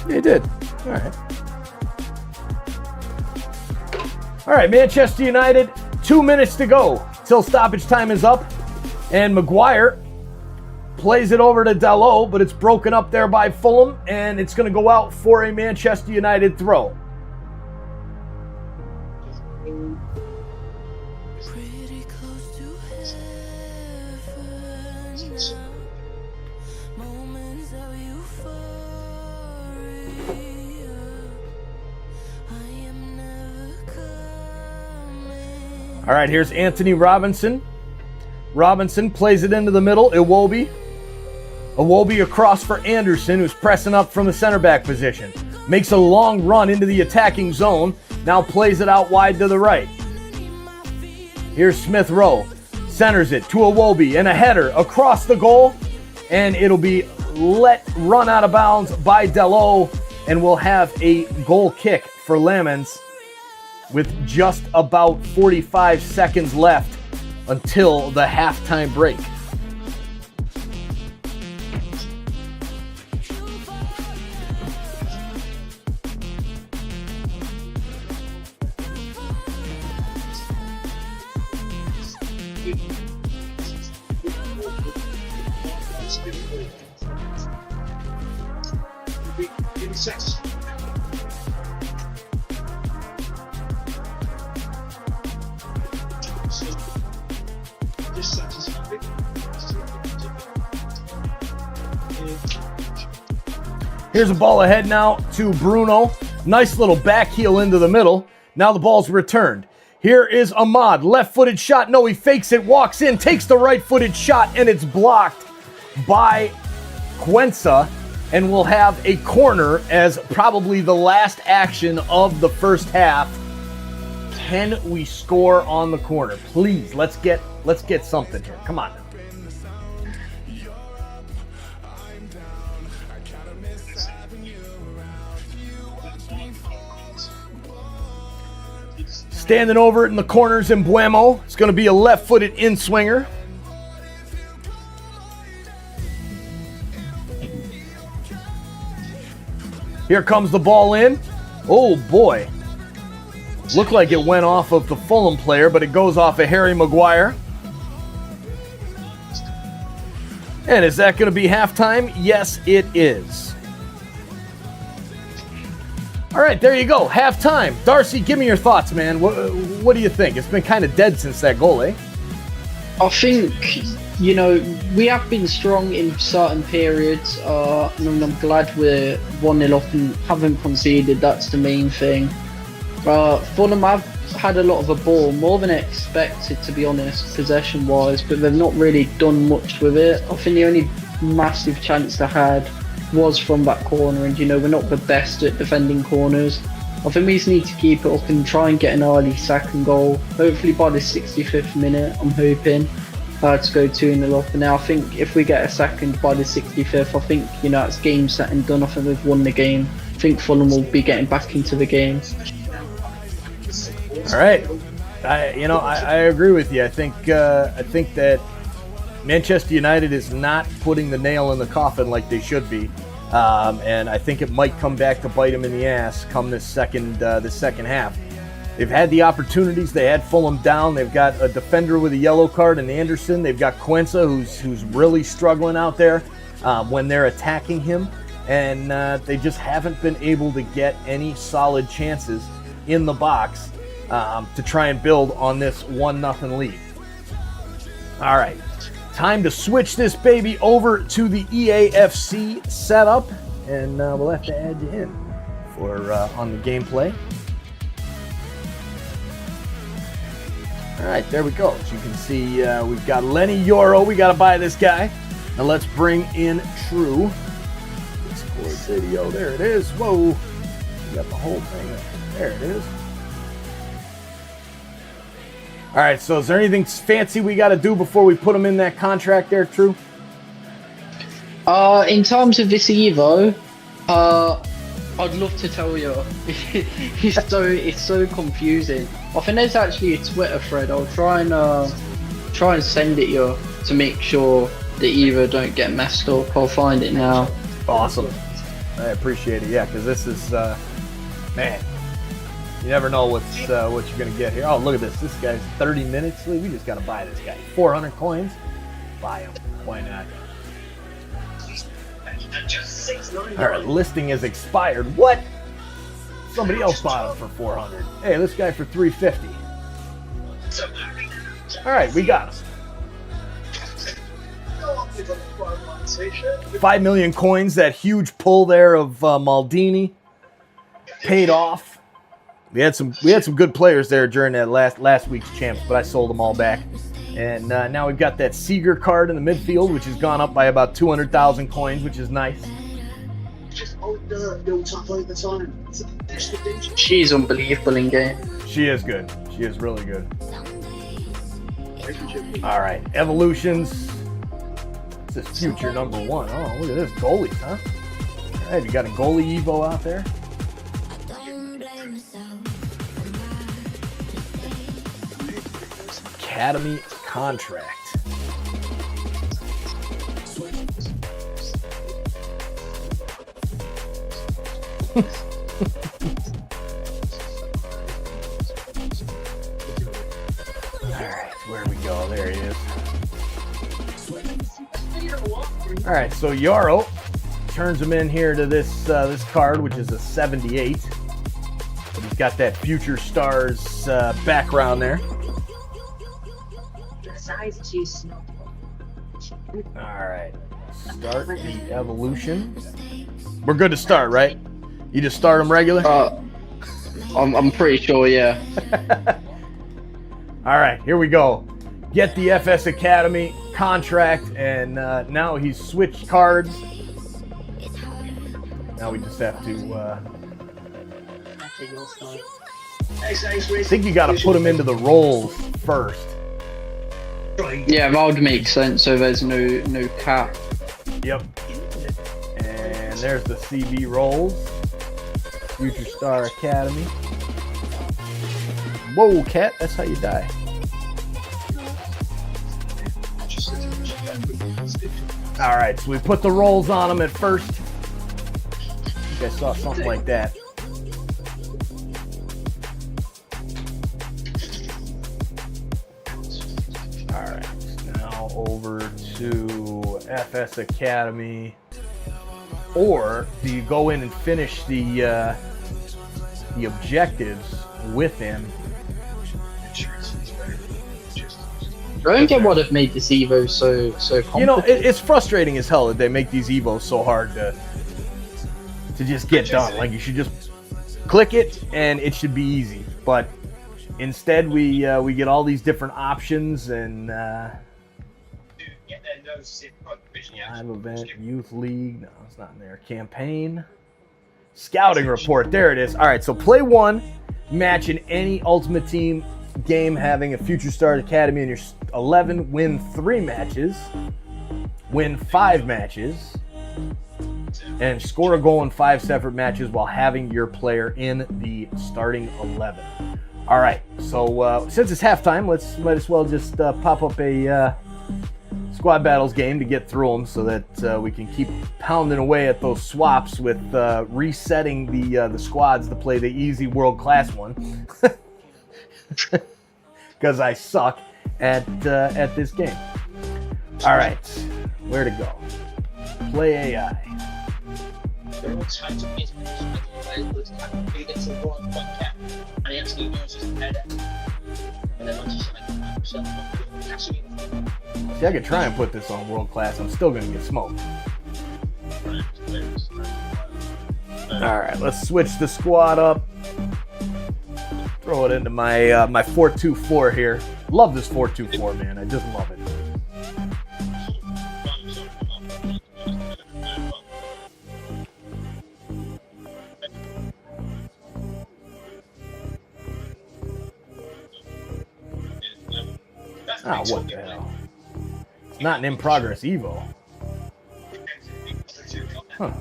Yeah, it did. All right. All right, Manchester United, 2 minutes to go till stoppage time is up. And Maguire plays it over to Dalot, but it's broken up there by Fulham, and it's going to go out for a Manchester United throw. All right, here's Anthony Robinson. Robinson plays it into the middle. Iwobi across for Anderson, who's pressing up from the center back position. Makes a long run into the attacking zone. Now plays it out wide to the right. Here's Smith Rowe. Centers it to Iwobi and a header across the goal. And it'll be run out of bounds by Dalot. And we'll have a goal kick for Lamens with just about 45 seconds left until the halftime break. Here's a ball ahead now to Bruno. Nice little back heel into the middle. Now the ball's returned. Here is Ahmad. Left-footed shot. No, he fakes it, walks in, takes the right-footed shot, and it's blocked by Quensa. And we'll have a corner as probably the last action of the first half. Can we score on the corner? Please, let's get something here. Come on now. Standing over it in the corners in Mbeumo. It's going to be a left-footed in-swinger. Here comes the ball in. Oh, boy. Looked like it went off of the Fulham player, but it goes off of Harry Maguire. And is that going to be halftime? Yes, it is. All right, there you go. Halftime. Darcy, give me your thoughts, man. What do you think? It's been kind of dead since that goal, eh? I think, we have been strong in certain periods, and I'm glad we're 1-0 up and haven't conceded. That's the main thing. Fulham have had a lot of a ball, more than expected, to be honest, possession-wise, but they've not really done much with it. I think the only massive chance they had was from that corner, and we're not the best at defending corners. I think we just need to keep it up and try and get an early second goal. Hopefully by the 65th minute, I'm hoping to go 2-0 up. And now I think if we get a second by the 65th, I think, you know, it's game set and done. I think we've won the game. I think Fulham will be getting back into the game. All right. I agree with you. I think that Manchester United is not putting the nail in the coffin like they should be. And I think it might come back to bite them in the ass come this second half. They've had the opportunities. They had Fulham down. They've got a defender with a yellow card in Anderson. They've got Quensa, who's really struggling out there when they're attacking him. And they just haven't been able to get any solid chances in the box to try and build on this 1-0 lead. All right. Time to switch this baby over to the EAFC setup, and we'll have to add you in for on the gameplay. All right, there we go. As you can see, we've got Lenny Yoro. We got to buy this guy. Now let's bring in True. Discord video. There it is. Whoa. We got the whole thing. There it is. All right, so is there anything fancy we got to do before we put him in that contract there, True? In terms of this Evo, I'd love to tell you. It's so confusing. I think there's actually a Twitter thread. I'll try and send it you to make sure the Evo don't get messed up. I'll find it now. Awesome. I appreciate it. Yeah, because this is man. You never know what you're going to get here. Oh, look at this. This guy's 30 minutes. We just got to buy this guy. 400 coins. Buy him. Why not? All right, listing is expired. What? Somebody else bought him for 400. Hey, this guy for 350. All right, we got him. 5 million coins. That huge pull there of Maldini paid off. We had some good players there during that last week's champs, but I sold them all back. And now we've got that Seeger card in the midfield, which has gone up by about 200,000 coins, which is nice. She's unbelievable in game. She is good. She is really good. All right, evolutions. This is future number 1. Oh, look at this goalies, huh? All right, you got a goalie Evo out there. Academy contract. Alright, where we go? There he is. Alright, so Yaro turns him in here to this card, which is a 78. But he's got that Future Stars background there. Alright, start the evolution. We're good to start, right? You just start them regular? I'm pretty sure, yeah. Alright, here we go. Get the FS Academy contract, and now he's switched cards. Now we just have to... I think you got to put him into the roles first. Yeah, that would make sense. So there's no cap. Yep. And there's the CB roles. Future Star Academy. Whoa, cat! That's how you die. All right, so we put the rolls on them at first. I think I saw something like that. Over to FS Academy, or do you go in and finish the objectives with him? I don't get why they've made this Evo so complicated. You know, it's frustrating as hell that they make these Evos so hard to just get done. Like, you should just click it and it should be easy. But instead, we get all these different options and. Live event, youth league, no, it's not in there. Campaign, Scouting report. There it is. All right, so play 1 match in any Ultimate Team game having a Future Stars Academy in your 11. Win 3 matches. Win 5 matches. And score a goal in 5 separate matches while having your player in the starting 11. All right, so since it's halftime, might as well just pop up a squad battles game to get through them so that we can keep pounding away at those swaps with resetting the squads to play the easy world-class one. Because I suck at this game. All right, where to go? Play AI. See, I could try and put this on world class. I'm still gonna get smoked. All right, let's switch the squad up. Throw it into my my 4-2-4 here. Love this 4-2-4, man. I just love it. Ah, what the hell? It's not an in-progress Evo. Huh.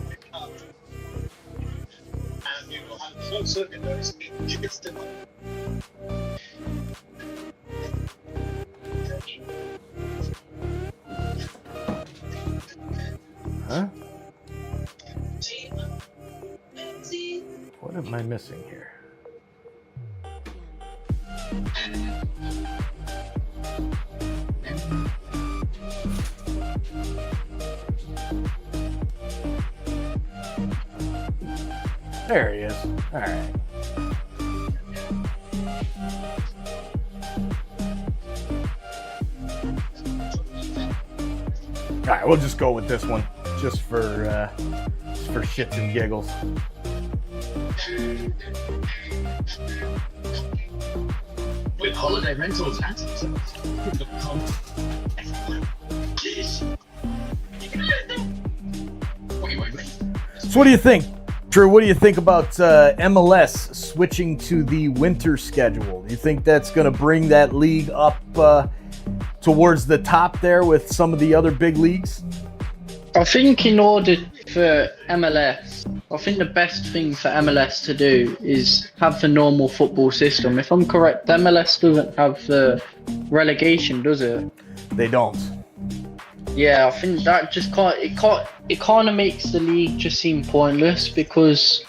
Huh? What am I missing here? There he is. All right. All right, we'll just go with this one, just for shits and giggles. With holiday rentals and So what do you think? Drew, what do you think about MLS switching to the winter schedule? Do you think that's going to bring that league up towards the top there with some of the other big leagues? I think in order for MLS, I think the best thing for MLS to do is have the normal football system. If I'm correct, MLS doesn't have the relegation, does it? They don't. Yeah, I think that just it kind of makes the league just seem pointless because,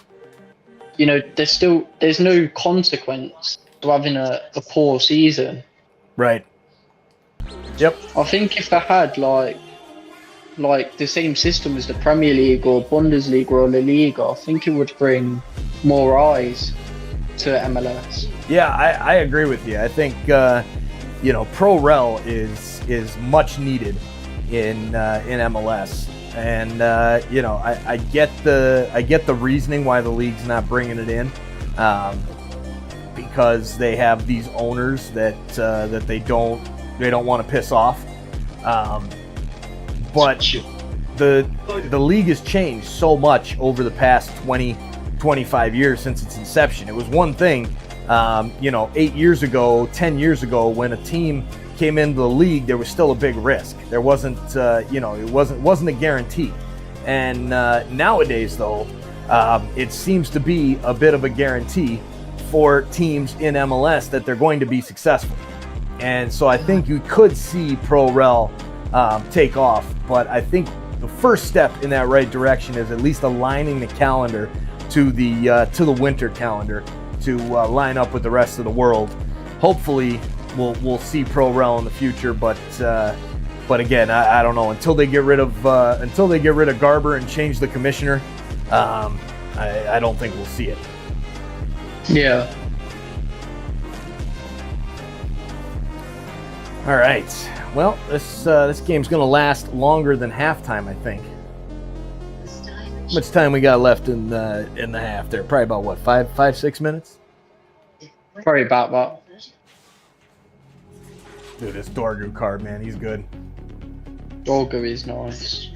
you know, there's no consequence to having a poor season. Right. Yep. I think if they had like the same system as the Premier League or Bundesliga or La Liga, I think it would bring more eyes to MLS. Yeah, I agree with you. I think you know, Pro Rel is much needed in MLS, and you know, I get the reasoning why the league's not bringing it in, because they have these owners that they don't want to piss off, but the league has changed so much over the past 25 years since its inception. It was one thing, you know, 8 years ago, 10 years ago, when a team came into the league, there was still a big risk. There wasn't, you know, it wasn't a guarantee. And nowadays, though, it seems to be a bit of a guarantee for teams in MLS that they're going to be successful. And so I think you could see Pro Rel take off, but I think the first step in that right direction is at least aligning the calendar to the winter calendar to line up with the rest of the world. Hopefully, we'll see Pro Rel in the future, but again, I don't know. Until they get rid of Garber and change the commissioner, I don't think we'll see it. Yeah. All right. Well, this game's gonna last longer than halftime, I think. How much time we got left in the half there? Probably about what, 5-6 minutes? Probably about that. Dude, this Dorgu card, man, he's good. Dorgu is nice.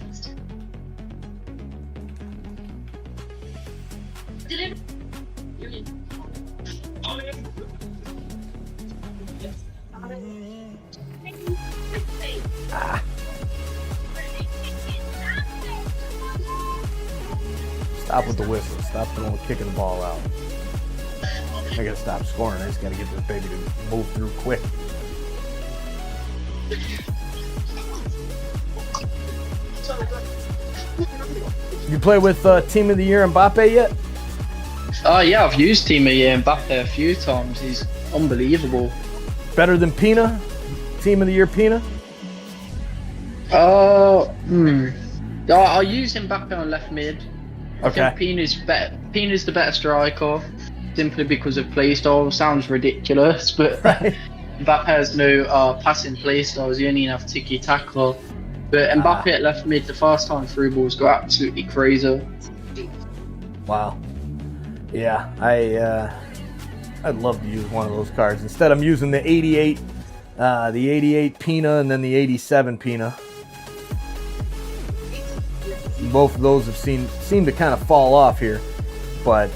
Stop with the whistle. Stop kicking the ball out. I gotta stop scoring. I just gotta get this baby to move through quick. You play with Team of the Year Mbappe yet? Yeah, I've used Team of the Year Mbappe a few times. He's unbelievable. Better than Pina? Team of the Year Pina? I use Mbappe on left mid. I think Pina's the better striker, simply because of playstyle. Sounds ridiculous, but Mbappe has no passing playstyles. You only have tiki-taka. But Mbappe at left mid, the first time through balls go absolutely crazy. Wow. Yeah, I'd love to use one of those cards. Instead, I'm using the 88 Pina and then the 87 Pina. Both of those have seem to kind of fall off here, but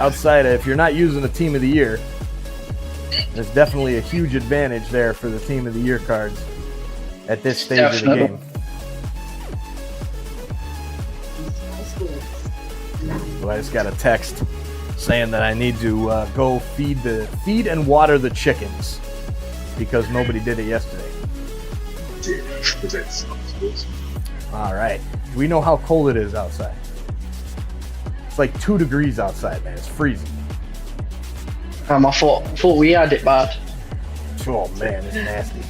outside of, if you're not using the Team of the Year, there's definitely a huge advantage there for the Team of the Year cards at this stage of the game. So I just got a text saying that I need to go feed and water the chickens because nobody did it yesterday. All right. Do we know how cold it is outside? It's like 2 degrees outside, man. It's freezing. I thought we had it bad. Oh man, it's nasty.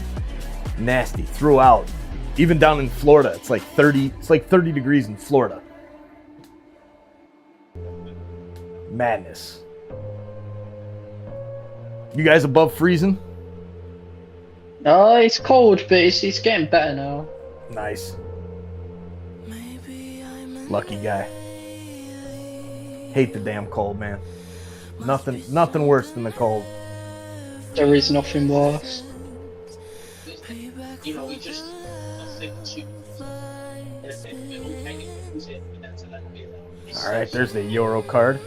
Nasty throughout. Even down in Florida, it's like 30 degrees in Florida. Madness. You guys above freezing? It's cold, but it's getting better now. Nice. Lucky guy. Hate the damn cold, man. Nothing worse than the cold. There is nothing worse. All right, there's the Euro card.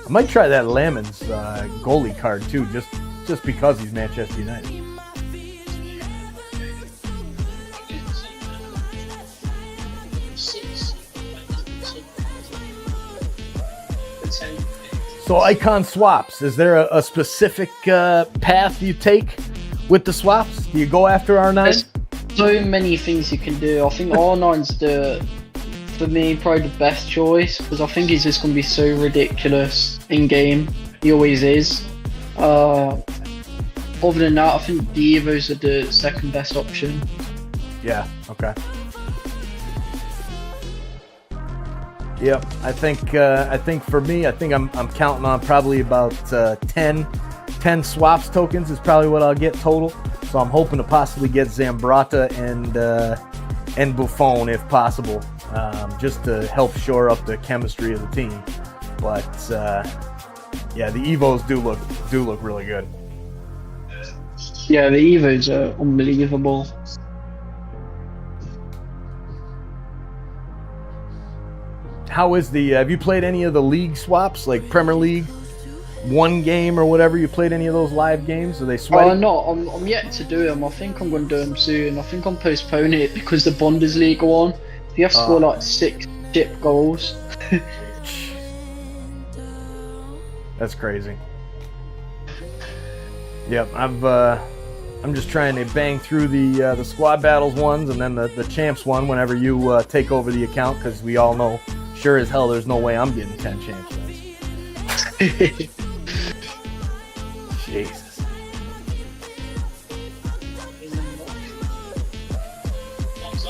I might try that Lamon's goalie card too, just because he's Manchester United. So icon swaps, is there a specific path you take with the swaps? Do you go after R9? There's so many things you can do. I think R9's for me, probably the best choice, because I think he's just going to be so ridiculous in game. He always is. Other than that, I think the Evos are the second best option. Yeah, okay. Yep, I think for me, I'm counting on probably about 10 swaps tokens is probably what I'll get total. So I'm hoping to possibly get Zambrata and Buffon if possible, just to help shore up the chemistry of the team. But yeah, the Evos do look really good. Yeah, the Evos are unbelievable. How is have you played any of the league swaps, like Premier League, one game or whatever? You played any of those live games? Are they sweaty? No, I'm yet to do them. I think I'm going to do them soon. I think I'm postponing it because the Bundesliga on. You have to score like 6 chip goals. That's crazy. Yep, I'm just trying to bang through the squad battles ones and then the champs one whenever you take over the account, because we all know sure as hell there's no way I'm getting 10 champs wins. Jesus.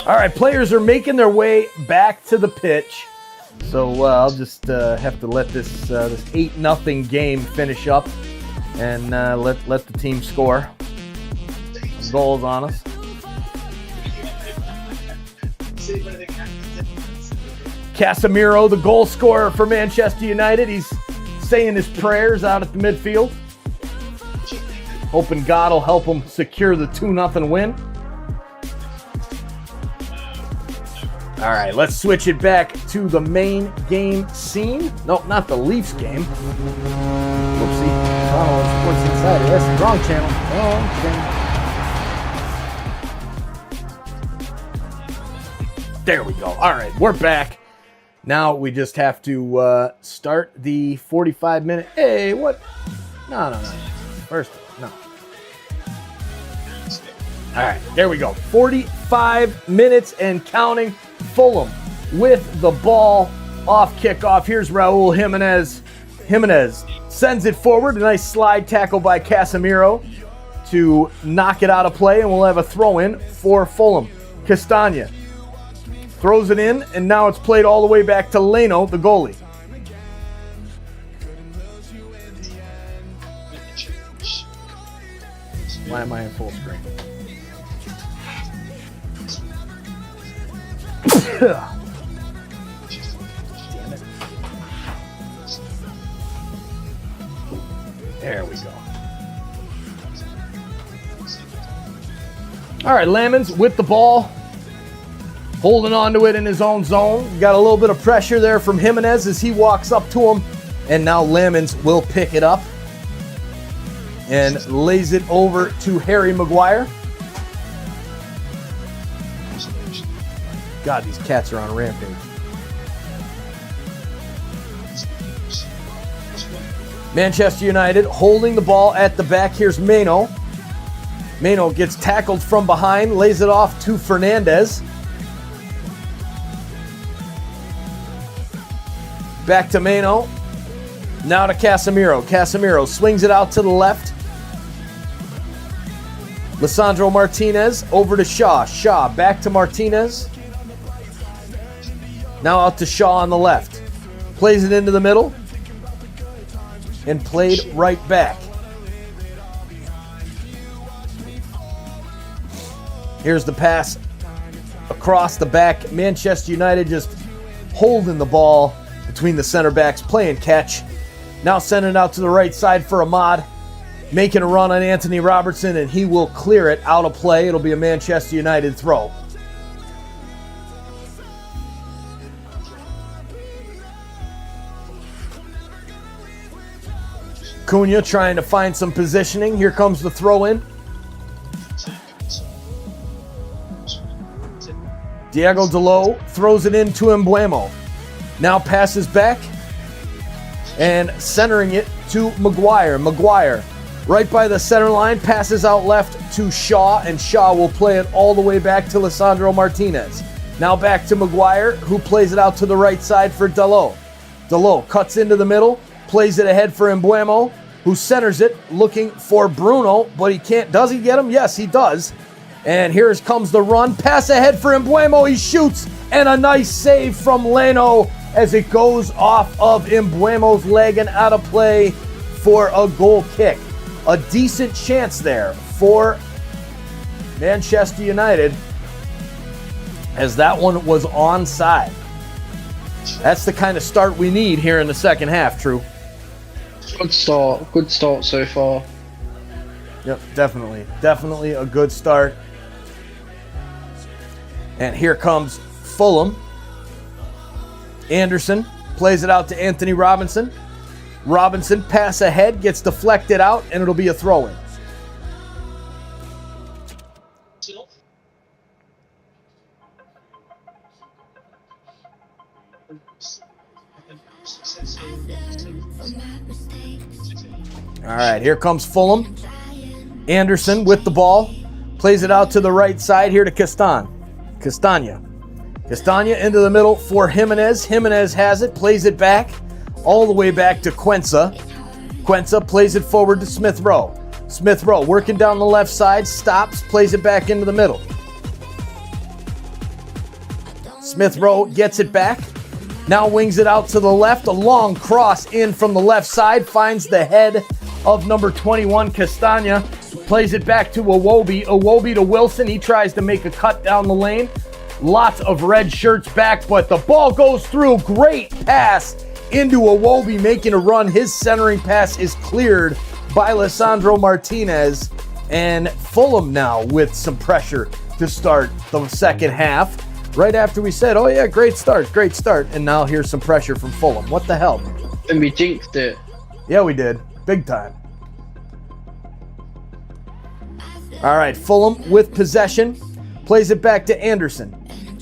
All right, players are making their way back to the pitch. So I'll just have to let this 8-0 game finish up and let the team score. Some goals on us. Casemiro, the goal scorer for Manchester United. He's saying his prayers out at the midfield. Hoping God will help him secure the 2-0 win. All right, let's switch it back to the main game scene. Nope, not the Leafs game. Whoopsie. Oh, Sports Insider. That's the wrong channel. Wrong channel. There we go. All right, we're back. Now we just have to start the 45-minute. Hey, what? No. First, no. All right, there we go. 45 minutes and counting. Fulham with the ball off kickoff. Here's Raul Jimenez. Jimenez sends it forward. A nice slide tackle by Casemiro to knock it out of play, and we'll have a throw-in for Fulham. Castagna throws it in, and now it's played all the way back to Leno, the goalie. Why am I in full screen? Damn it. There we go. All right, Lamens with the ball, holding on to it in his own zone. Got a little bit of pressure there from Jimenez as he walks up to him, and now Lamens will pick it up and lays it over to Harry Maguire. God, these cats are on a rampage. Manchester United holding the ball at the back. Here's Meno. Meno gets tackled from behind, lays it off to Fernandez. Back to Meno. Now to Casemiro. Casemiro swings it out to the left. Lisandro Martinez over to Shaw. Shaw back to Martinez. Now out to Shaw on the left. Plays it into the middle. And played right back. Here's the pass across the back. Manchester United just holding the ball between the center backs, playing catch. Now sending it out to the right side for Ahmad. Making a run on Anthony Robertson, and he will clear it out of play. It'll be a Manchester United throw. Cunha trying to find some positioning. Here comes the throw-in. Diego Dalot throws it into Mbeumo. Now passes back and centering it to Maguire. Maguire right by the center line, passes out left to Shaw, and Shaw will play it all the way back to Lisandro Martinez. Now back to Maguire, who plays it out to the right side for Dalot. Dalot cuts into the middle, plays it ahead for Mbeumo, who centers it, looking for Bruno, but he can't. Does he get him? Yes, he does. And here comes the run. Pass ahead for Mbeumo. He shoots, and a nice save from Leno as it goes off of Mbeumo's leg and out of play for a goal kick. A decent chance there for Manchester United, as that one was onside. That's the kind of start we need here in the second half, True. Good start so far. Yep, definitely a good start. And here comes Fulham. Anderson plays it out to Anthony Robinson. Robinson pass ahead, gets deflected out, and it'll be a throw-in. All right, here comes Fulham. Anderson with the ball. Plays it out to the right side here to Castagna. Castagna into the middle for Jimenez. Jimenez has it, plays it back, all the way back to Quensa. Quensa plays it forward to Smith Rowe. Smith Rowe working down the left side, stops, plays it back into the middle. Smith Rowe gets it back. Now wings it out to the left. A long cross in from the left side. Finds the head of number 21, Castagna. Plays it back to Iwobi. Iwobi to Wilson. He tries to make a cut down the lane. Lots of red shirts back, but the ball goes through. Great pass into Iwobi, making a run. His centering pass is cleared by Lisandro Martinez. And Fulham now with some pressure to start the second half. Right after we said, oh yeah, great start. And now here's some pressure from Fulham. What the hell? And we jinxed it. Yeah, we did. Big time. All right, Fulham with possession. Plays it back to Anderson.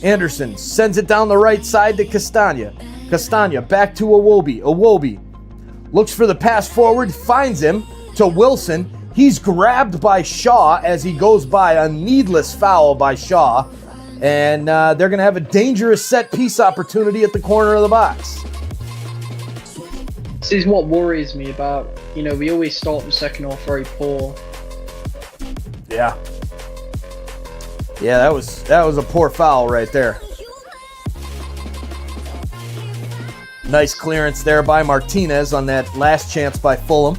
Anderson sends it down the right side to Castagna. Castagna back to Iwobi. Iwobi looks for the pass forward, finds him to Wilson. He's grabbed by Shaw as he goes by. A needless foul by Shaw. And they're going to have a dangerous set piece opportunity at the corner of the box. This is what worries me about, we always start the second half very poor. Yeah. Yeah, that was a poor foul right there. Nice clearance there by Martinez on that last chance by Fulham.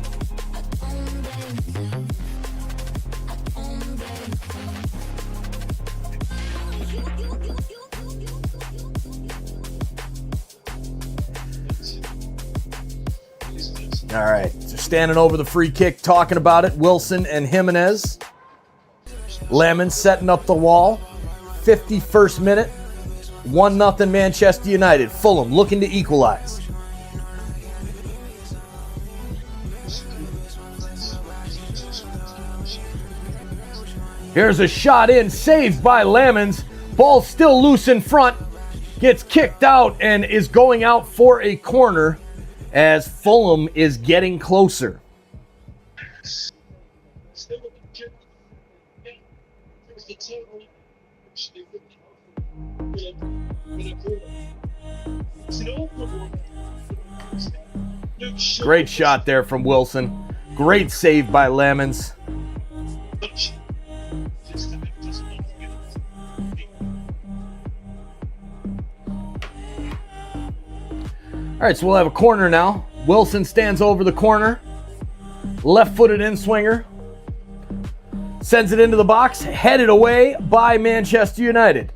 All right, so standing over the free kick, talking about it, Wilson and Jimenez. Lemon setting up the wall. 51st minute. 1-0 Manchester United. Fulham looking to equalize. Here's a shot in, saved by Lemons. Ball still loose in front. Gets kicked out and is going out for a corner as Fulham is getting closer. Great shot there from Wilson. Great save by Lemons. All right, so we'll have a corner now. Wilson stands over the corner. Left-footed in-swinger. Sends it into the box. Headed away by Manchester United.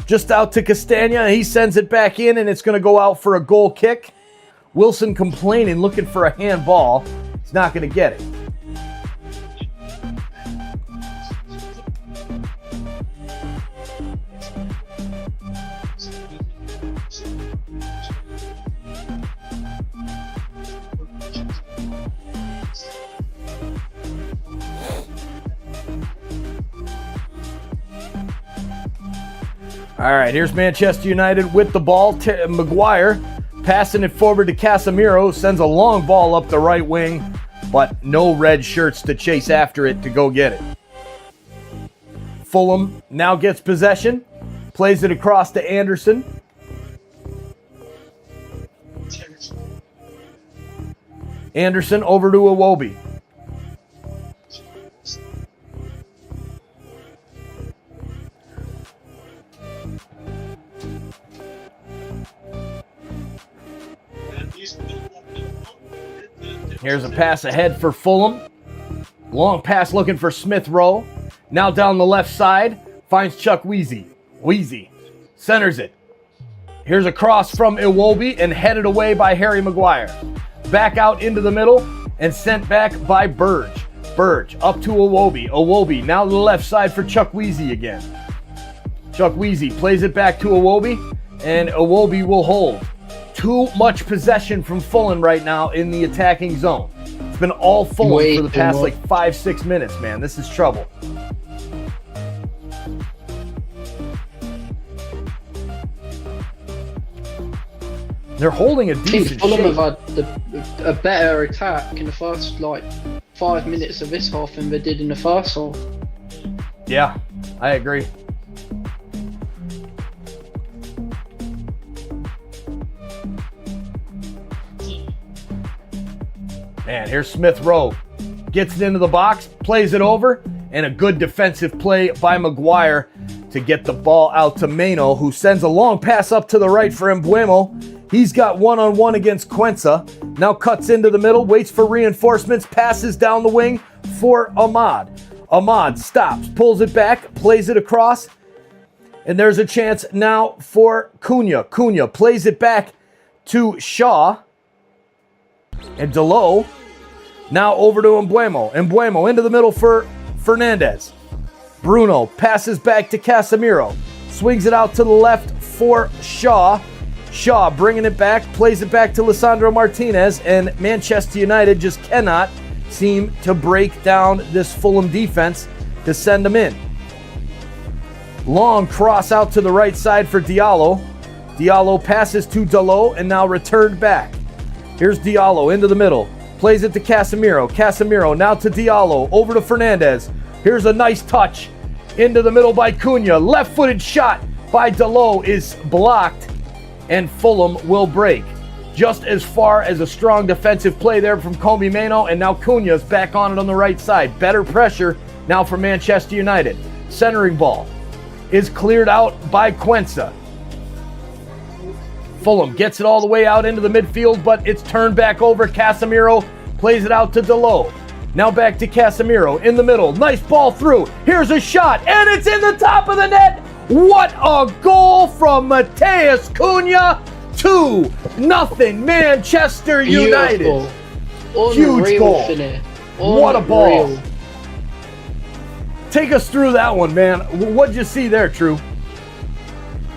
Just out to Castagna. He sends it back in, and it's going to go out for a goal kick. Wilson complaining, looking for a handball. He's not going to get it. All right, here's Manchester United with the ball. Maguire passing it forward to Casemiro. Sends a long ball up the right wing, but no red shirts to chase after it to go get it. Fulham now gets possession. Plays it across to Anderson. Anderson over to Iwobi. Here's a pass ahead for Fulham. Long pass looking for Smith Rowe. Now down the left side. Finds Chuck Wheezy. Wheezy centers it. Here's a cross from Iwobi and headed away by Harry Maguire. Back out into the middle and sent back by Burge. Burge up to Iwobi. Iwobi now to the left side for Chuck Wheezy again. Chuck Wheezy plays it back to Iwobi and Iwobi will hold. Too much possession from Fulham right now in the attacking zone. It's been all Fulham for the past 5-6 minutes, man. This is trouble. They're holding a decent Fulham shape. have had a better attack in the first 5 minutes of this half than they did in the first half. Yeah, I agree. Man, here's Smith Rowe. Gets it into the box, plays it over, and a good defensive play by Maguire to get the ball out to Meno, who sends a long pass up to the right for Mbuemo. He's got one-on-one against Quenza. Now cuts into the middle, waits for reinforcements, passes down the wing for Ahmad. Ahmad stops, pulls it back, plays it across, and there's a chance now for Cunha. Cunha plays it back to Shaw. And Delo now over to Mbuemo. Mbuemo into the middle for Fernandez. Bruno passes back to Casemiro. swings it out to the left for Shaw. Shaw bringing it back, plays it back to Lisandro Martinez, and Manchester United just cannot seem to break down this Fulham defense to send them in. Long cross out to the right side for Diallo. Diallo passes to Dalot and now returned back. Here's Diallo into the middle. Plays it to Casemiro. Casemiro now to Diallo. Over to Fernandez. Here's a nice touch. Into the middle by Cunha. Left-footed shot by Dalot is blocked. And Fulham will break. Just as far as a strong defensive play there from Kobe Mano. And now Cunha's back on it on the right side. Better pressure now for Manchester United. Centering ball is cleared out by Quensa. Fulham gets it all the way out into the midfield, but it's turned back over. Casemiro plays it out to Dalot. Now back to Casemiro in the middle. Nice ball through. Here's a shot, and it's in the top of the net. What a goal from Mateus Cunha. 2-0 Manchester United. Huge goal. What a ball. Take us through that one, man. What'd you see there, True?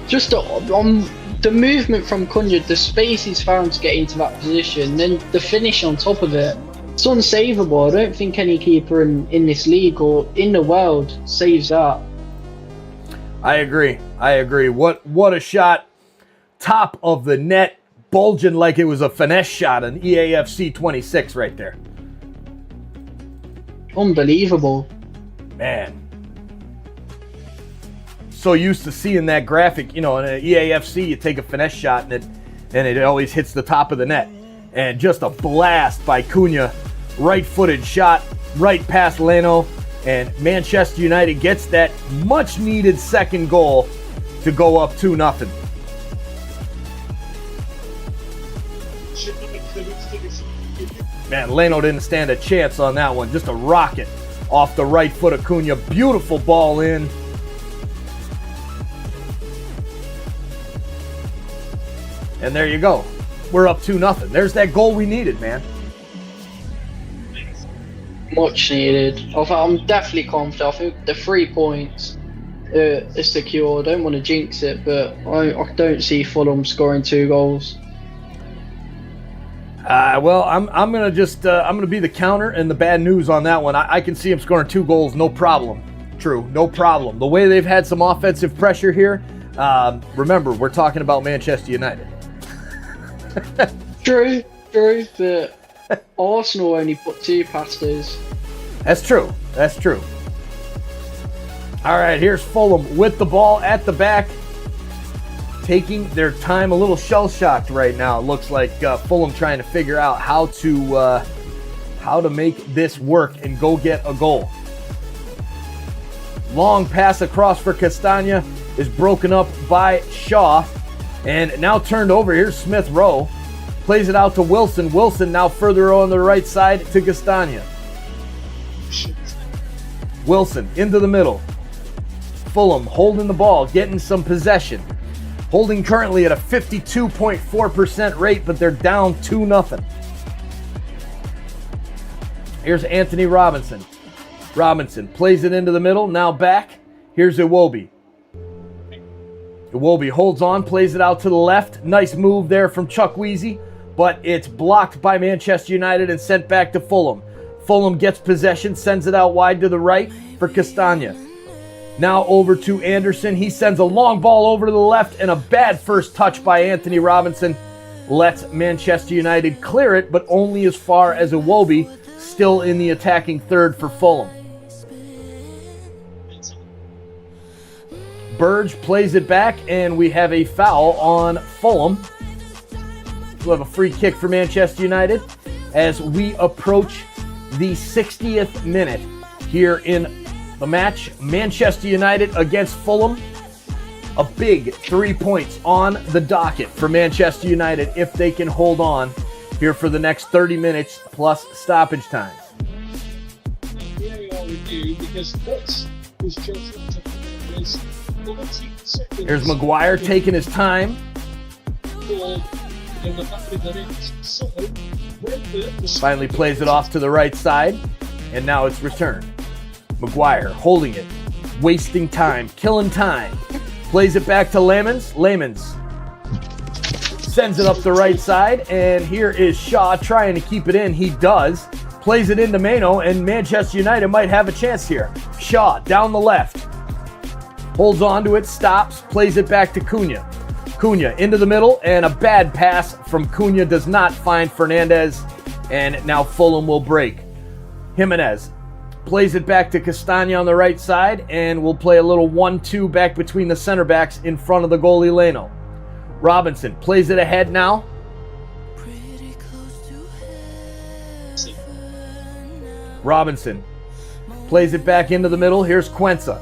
Just the movement from Cunha, the space he's found to get into that position, then the finish on top of it. It's unsavable. I don't think any keeper in this league or in the world saves that. I agree. What a shot. Top of the net, bulging like it was a finesse shot, an EAFC 26 right there. Unbelievable. Man. So used to seeing that graphic, in an EAFC, you take a finesse shot and it always hits the top of the net. And just a blast by Cunha, right-footed shot, right past Leno, and Manchester United gets that much-needed second goal to go up 2-0. Man, Leno didn't stand a chance on that one. Just a rocket off the right foot of Cunha. Beautiful ball in. And there you go. We're up 2-0. There's that goal we needed, man. Much needed. I'm definitely confident. I think the 3 points is secure. I don't want to jinx it, but I don't see Fulham scoring 2 goals. Well, I'm gonna be the counter and the bad news on that one. I can see him scoring 2 goals, no problem. True, no problem. The way they've had some offensive pressure here. Remember, we're talking about Manchester United. True, but Arsenal only put 2 past us. That's true. All right, here's Fulham with the ball at the back, taking their time, a little shell-shocked right now. It looks like Fulham trying to figure out how to make this work and go get a goal. Long pass across for Castagna is broken up by Shaw. And now turned over. Here's Smith Rowe. Plays it out to Wilson. Wilson now further on the right side to Castagna. Wilson into the middle. Fulham holding the ball, getting some possession. Holding currently at a 52.4% rate, but they're down 2-0. Here's Anthony Robinson. Robinson plays it into the middle. Now back. Here's Iwobi. Iwobi holds on, plays it out to the left. Nice move there from Chukwueze, but it's blocked by Manchester United and sent back to Fulham. Fulham gets possession, sends it out wide to the right for Castagna. Now over to Anderson. He sends a long ball over to the left, and a bad first touch by Anthony Robinson lets Manchester United clear it, but only as far as Iwobi, still in the attacking third for Fulham. Burge plays it back, and we have a foul on Fulham. We'll have a free kick for Manchester United as we approach the 60th minute here in the match. Manchester United against Fulham. A big 3 points on the docket for Manchester United if they can hold on here for the next 30 minutes plus stoppage time. Here's Maguire taking his time. Finally plays it off to the right side, and now it's returned. Maguire holding it, wasting time, killing time. Plays it back to Lamens. Lamens sends it up the right side, and here is Shaw trying to keep it in. He does. Plays it into Mano, and Manchester United might have a chance here. Shaw down the left. Holds on to it, stops, plays it back to Cunha. Cunha into the middle, and a bad pass from Cunha does not find Fernandez, and now Fulham will break. Jimenez plays it back to Castagna on the right side, and we'll play a little 1-2 back between the center backs in front of the goalie Leno. Robinson plays it ahead now. Robinson plays it back into the middle. Here's Quenza.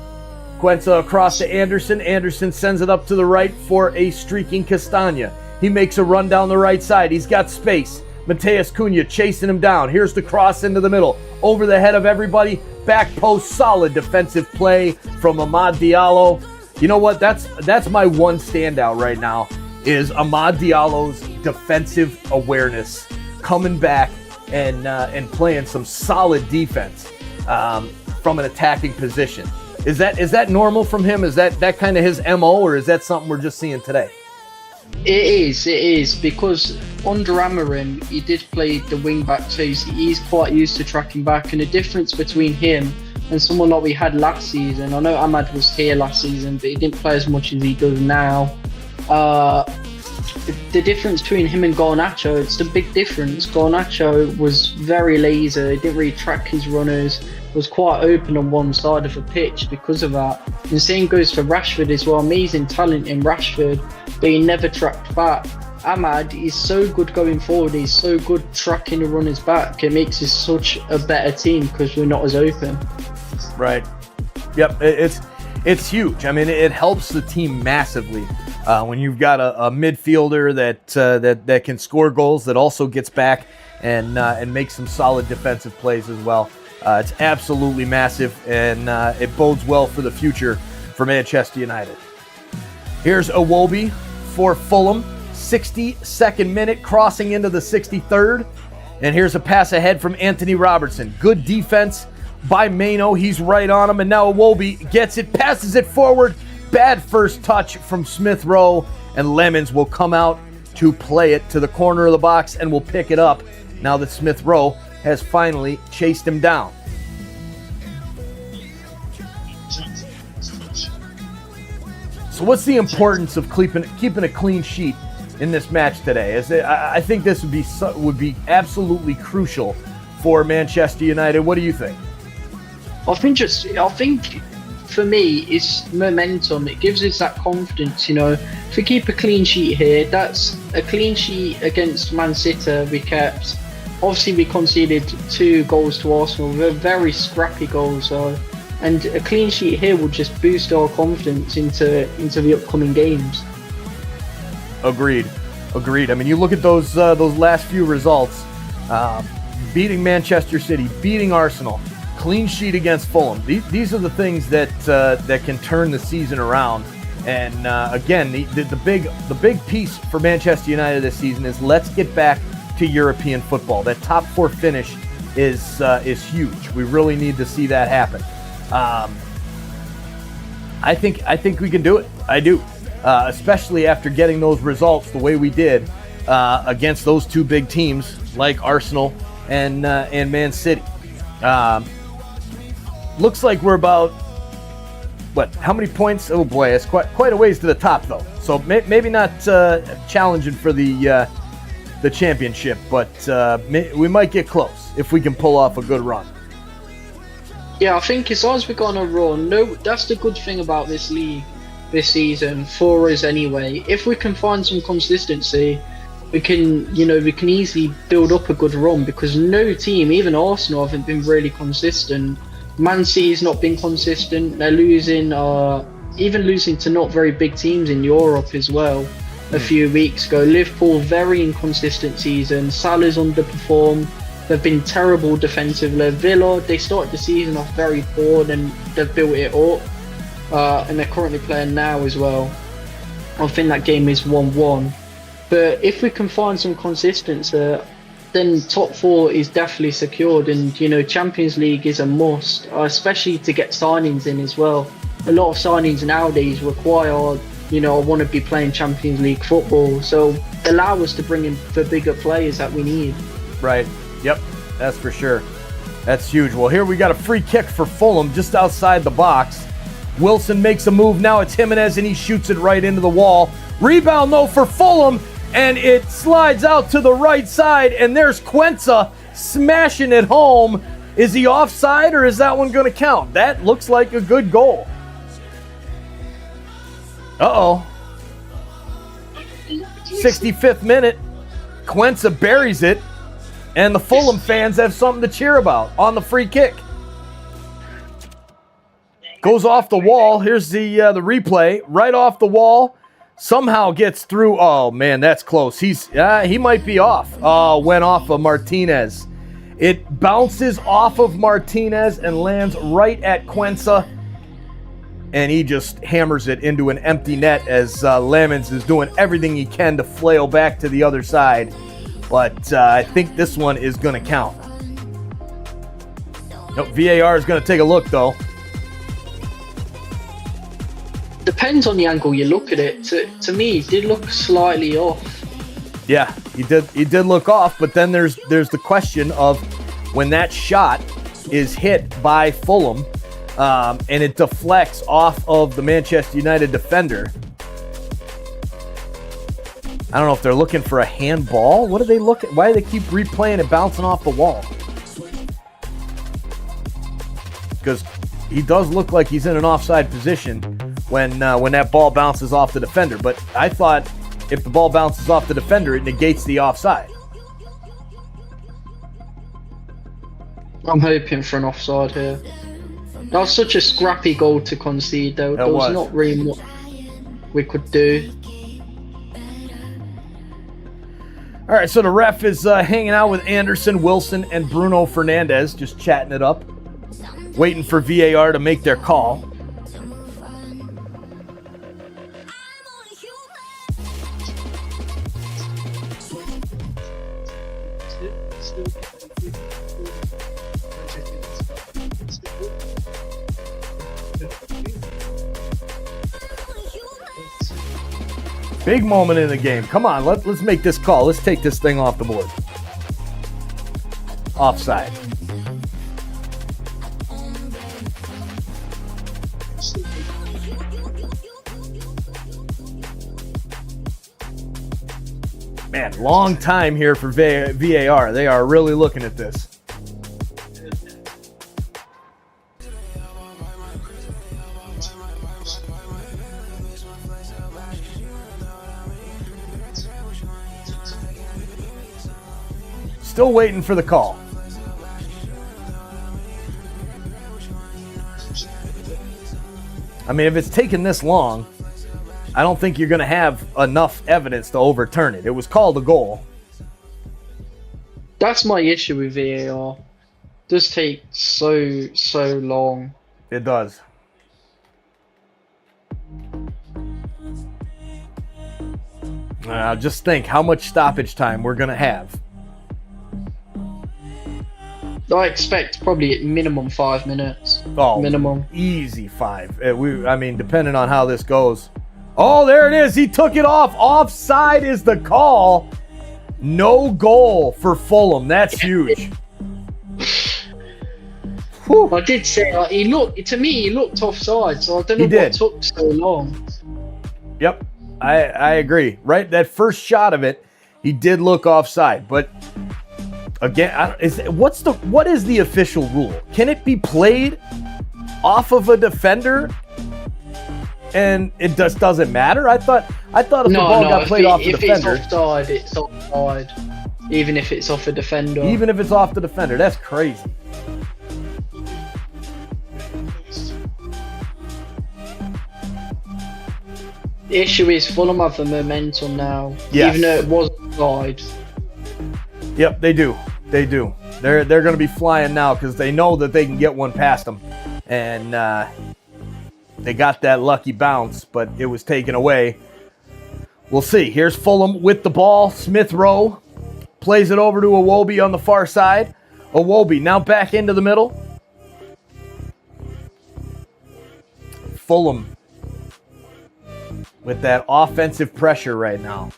Quenza across to Anderson. Anderson sends it up to the right for a streaking Castagna. He makes a run down the right side. He's got space. Mateus Cunha chasing him down. Here's the cross into the middle. Over the head of everybody. Back post, solid defensive play from Amad Diallo. You know what? That's my one standout right now is Amad Diallo's defensive awareness. Coming back and playing some solid defense from an attacking position. Is that normal from him? Is that kind of his MO, or is that something we're just seeing today? It is because under Amarim he did play the wing back, so he's quite used to tracking back. And the difference between him and someone like we had last season, I know Ahmad was here last season, but he didn't play as much as he does now. The difference between him and Garnacho, it's the big difference. Garnacho was very lazy, he didn't really track his runners, was quite open on one side of the pitch because of that. And the same goes for Rashford as well. Amazing talent in Rashford, but he never tracked back. Ahmad is so good going forward, he's so good tracking the runners back. It makes us such a better team because we're not as open. Right. Yep, it's huge. I mean, it helps the team massively. When you've got a midfielder that can score goals, that also gets back and makes some solid defensive plays as well. It's absolutely massive, and it bodes well for the future for Manchester United. Here's Iwobi for Fulham, 62nd minute, crossing into the 63rd, and here's a pass ahead from Anthony Robertson. Good defense by Mano. He's right on him, and now Iwobi gets it, passes it forward. Bad first touch from Smith Rowe, and Lemons will come out to play it to the corner of the box and will pick it up now that Smith Rowe has finally chased him down. So what's the importance of keeping a clean sheet in this match today? I think this would be absolutely crucial for Manchester United. What do you think? I think for me, it's momentum. It gives us that confidence, If we keep a clean sheet here, that's a clean sheet against Man City we kept. Obviously, we conceded 2 goals to Arsenal. They're very scrappy goals, and a clean sheet here will just boost our confidence into the upcoming games. Agreed. I mean, you look at those last few results, beating Manchester City, beating Arsenal, clean sheet against Fulham. These are the things that can turn the season around. And again, the big piece for Manchester United this season is let's get back to European football. That top 4 finish is huge. We really need to see that happen. I think we can do it. I do, especially after getting those results the way we did against those 2 big teams like Arsenal and Man City. Looks like we're about, how many points? Oh boy, it's quite a ways to the top though. So maybe not challenging for the championship, but we might get close if we can pull off a good run. Yeah, I think as long as we're going to run, that's the good thing about this league this season, for us anyway. If we can find some consistency, we can easily build up a good run, because no team, even Arsenal, haven't been really consistent. Man City's not been consistent. They're losing, even losing to not very big teams in Europe as well a few weeks ago. Liverpool, very inconsistent season. Salah's underperformed. They've been terrible defensively. Villa, they started the season off very poor, then they've built it up. And they're currently playing now as well. I think that game is 1-1. But if we can find some consistency, then top 4 is definitely secured, and Champions League is a must, especially to get signings in as well. a lot of signings nowadays require, you know, I want to be playing Champions League football, so allow us to bring in the bigger players that we need. Right. Yep. That's for sure. That's huge. Well, here we got a free kick for Fulham just outside the box. Wilson makes a move. Now it's Jimenez, and he shoots it right into the wall. Rebound, though, for Fulham, and it slides out to the right side, and there's Quenza smashing it home. Is he offside, or is that one going to count? That looks like a good goal. Uh-oh. 65th minute. Quenza buries it, and the Fulham fans have something to cheer about on the free kick. Goes off the wall. Here's the replay. Right off the wall. Somehow gets through. Oh, man, that's close. He might be off. Went off of Martinez. It bounces off of Martinez and lands right at Quenza. And he just hammers it into an empty net as Lemons is doing everything he can to flail back to the other side. But I think this one is going to count. Nope, VAR is going to take a look, though. Depends on the angle you look at it. To me, it did look slightly off. Yeah, he did look off, but then there's the question of when that shot is hit by Fulham and it deflects off of the Manchester United defender. I don't know if they're looking for a handball. What are they looking? Why do they keep replaying it bouncing off the wall? Because he does look like he's in an offside position when that ball bounces off the defender. But I thought if the ball bounces off the defender, it negates the offside. I'm hoping for an offside here. That was such a scrappy goal to concede, though. There was not really much we could do. All right, so the ref is hanging out with Anderson, Wilson, and Bruno Fernandes, just chatting it up, waiting for VAR to make their call. Big moment in the game. Come on, let's make this call. Let's take this thing off the board. Offside. Man, long time here for VAR. They are really looking at this. Still waiting for the call. I mean, if it's taken this long, I don't think you're going to have enough evidence to overturn it. It was called a goal. That's my issue with VAR. It does take so long. It does. Just think how much stoppage time we're going to have. I expect probably at minimum 5 minutes. Oh, minimum. Easy 5. I mean, depending on how this goes. Oh, there it is. He took it off. Offside is the call. No goal for Fulham. That's huge. I did say he looked offside, so I don't know what took so long. Yep, I agree. Right, that first shot of it, he did look offside, but again, what is the official rule? Can it be played off of a defender, and it just doesn't matter? I thought if the ball got played off the defender, if it's offside, it's offside. Even if it's off a defender. Even if it's off the defender, that's crazy. The issue is Fulham have the momentum now, yes. Even though it was offside. Yep, they do. They do. They're going to be flying now because they know that they can get one past them. And they got that lucky bounce, but it was taken away. We'll see. Here's Fulham with the ball. Smith Rowe plays it over to Iwobi on the far side. Iwobi now back into the middle. Fulham with that offensive pressure right now.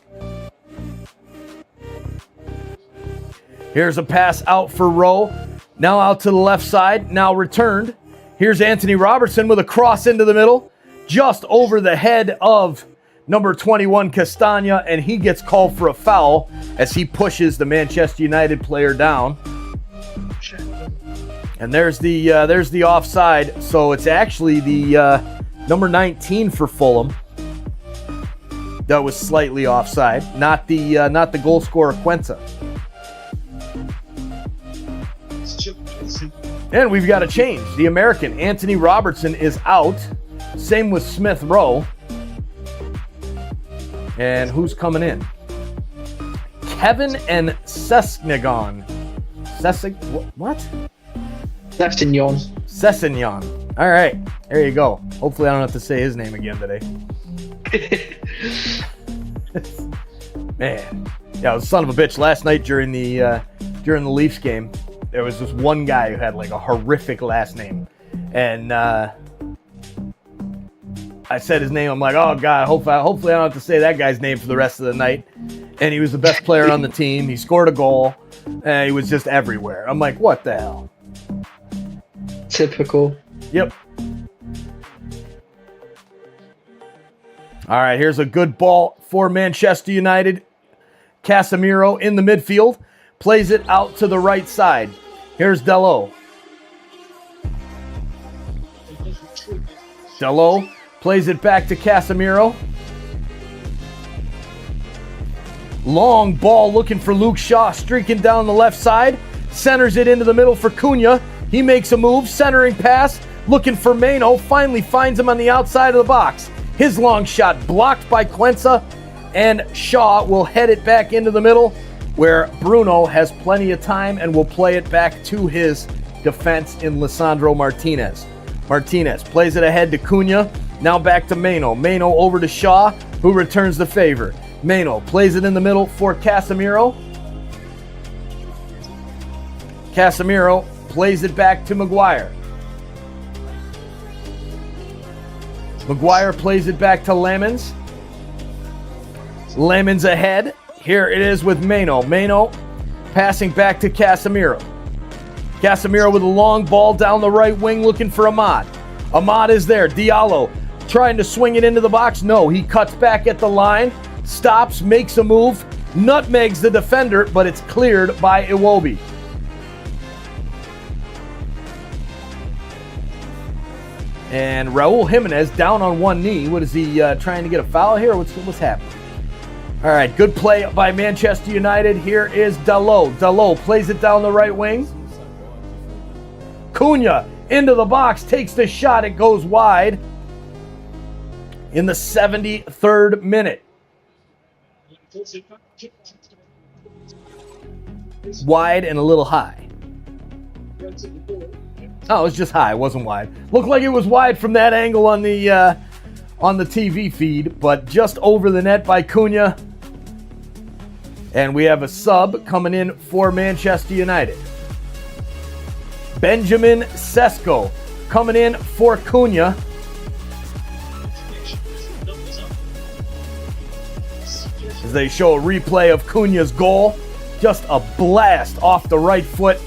Here's a pass out for Rowe. Now out to the left side. Now returned. Here's Anthony Robertson with a cross into the middle. Just over the head of number 21, Castagna. And he gets called for a foul as he pushes the Manchester United player down. And there's the offside. So it's actually the number 19 for Fulham that was slightly offside. Not the goal scorer, Quenza. And we've got a change. The American, Anthony Robertson, is out. Same with Smith Rowe. And who's coming in? Kevin and Sessignon. What? Sessignon. All right. There you go. Hopefully I don't have to say his name again today. Man. Yeah, I was a son of a bitch. Last night during the Leafs game, there was this one guy who had like a horrific last name. And I said his name. I'm like, oh, God, hopefully I don't have to say that guy's name for the rest of the night. And he was the best player on the team. He scored a goal. And he was just everywhere. I'm like, what the hell? Typical. Yep. All right, here's a good ball for Manchester United. Casemiro in the midfield. Plays it out to the right side. Here's Delot. Delot plays it back to Casemiro. Long ball looking for Luke Shaw, streaking down the left side. Centers it into the middle for Cunha. He makes a move, centering pass, looking for Mano. Finally finds him on the outside of the box. His long shot blocked by Quenza, and Shaw will head it back into the middle, where Bruno has plenty of time and will play it back to his defense in Lisandro Martinez. Martinez plays it ahead to Cunha. Now back to Mano. Mano over to Shaw, who returns the favor. Mano plays it in the middle for Casemiro. Casemiro plays it back to Maguire. Maguire plays it back to Lemons. Lemons ahead. Here it is with Mano. Mano passing back to Casemiro. Casemiro with a long ball down the right wing looking for Ahmad. Ahmad is there. Diallo trying to swing it into the box. No, he cuts back at the line. Stops, makes a move. Nutmegs the defender, but it's cleared by Iwobi. And Raul Jimenez down on one knee. What is he trying to get a foul here? What's happening? All right, good play by Manchester United. Here is Dalot. Dalot plays it down the right wing. Cunha into the box, takes the shot. It goes wide in the 73rd minute. Wide and a little high. Oh, it was just high. It wasn't wide. Looked like it was wide from that angle on the TV feed, but just over the net by Cunha. And we have a sub coming in for Manchester United. Benjamin Sesko coming in for Cunha. As they show a replay of Cunha's goal. Just a blast off the right foot.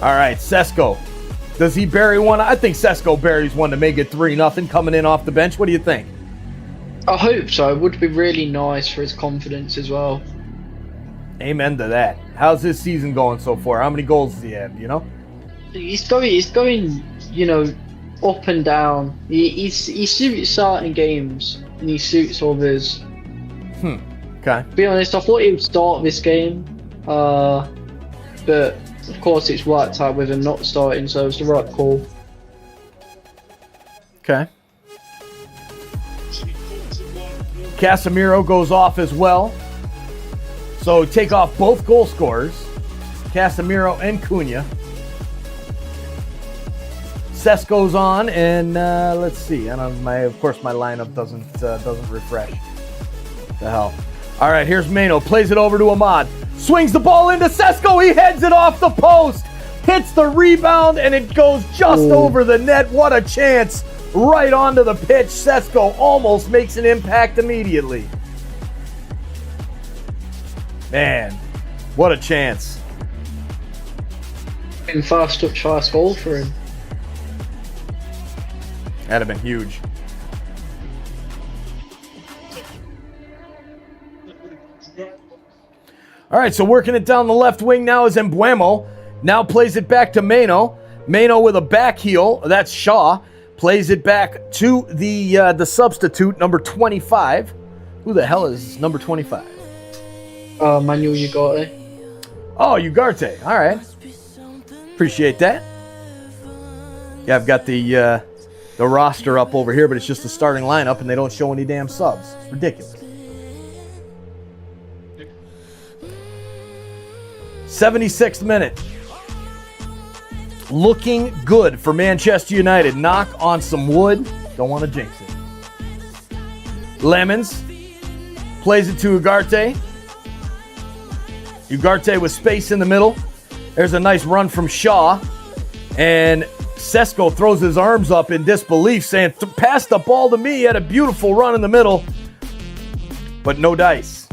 All right, Sesko. Does he bury one? I think Sesko buries one to make it 3-0 coming in off the bench. What do you think? I hope so. It would be really nice for his confidence as well. Amen to that. How's his season going so far? How many goals does he have, you know? He's going, you know, up and down. He suits certain games and he suits others. Okay. To be honest, I thought he would start this game, but of course it's worked out with him not starting, so it's the right call. Okay. Casemiro goes off as well. So take off both goal scorers, Casemiro and Cunha. Sesko's on, and let's see. Of course, my lineup doesn't refresh. The hell. All right, here's Mano. Plays it over to Ahmad. Swings the ball into Sesko. He heads it off the post. Hits the rebound, and it goes just over the net. What a chance. Right onto the pitch. Sesko almost makes an impact immediately. Man, what a chance. And fast touch, fast goal for him. That'd have been huge. All right, so working it down the left wing now is Embuemo. Now plays it back to Mano. Mano with a back heel. That's Shaw. Plays it back to the substitute, number 25. Who the hell is number 25? Manuel Ugarte. Oh, Ugarte. All right. Appreciate that. Yeah, I've got the roster up over here, but it's just the starting lineup, and they don't show any damn subs. It's ridiculous. 76th minute. Looking good for Manchester United. Knock on some wood. Don't want to jinx it. Lemons plays it to Ugarte. Ugarte with space in the middle. There's a nice run from Shaw. And Sesko throws his arms up in disbelief, saying, pass the ball to me. He had a beautiful run in the middle. But no dice.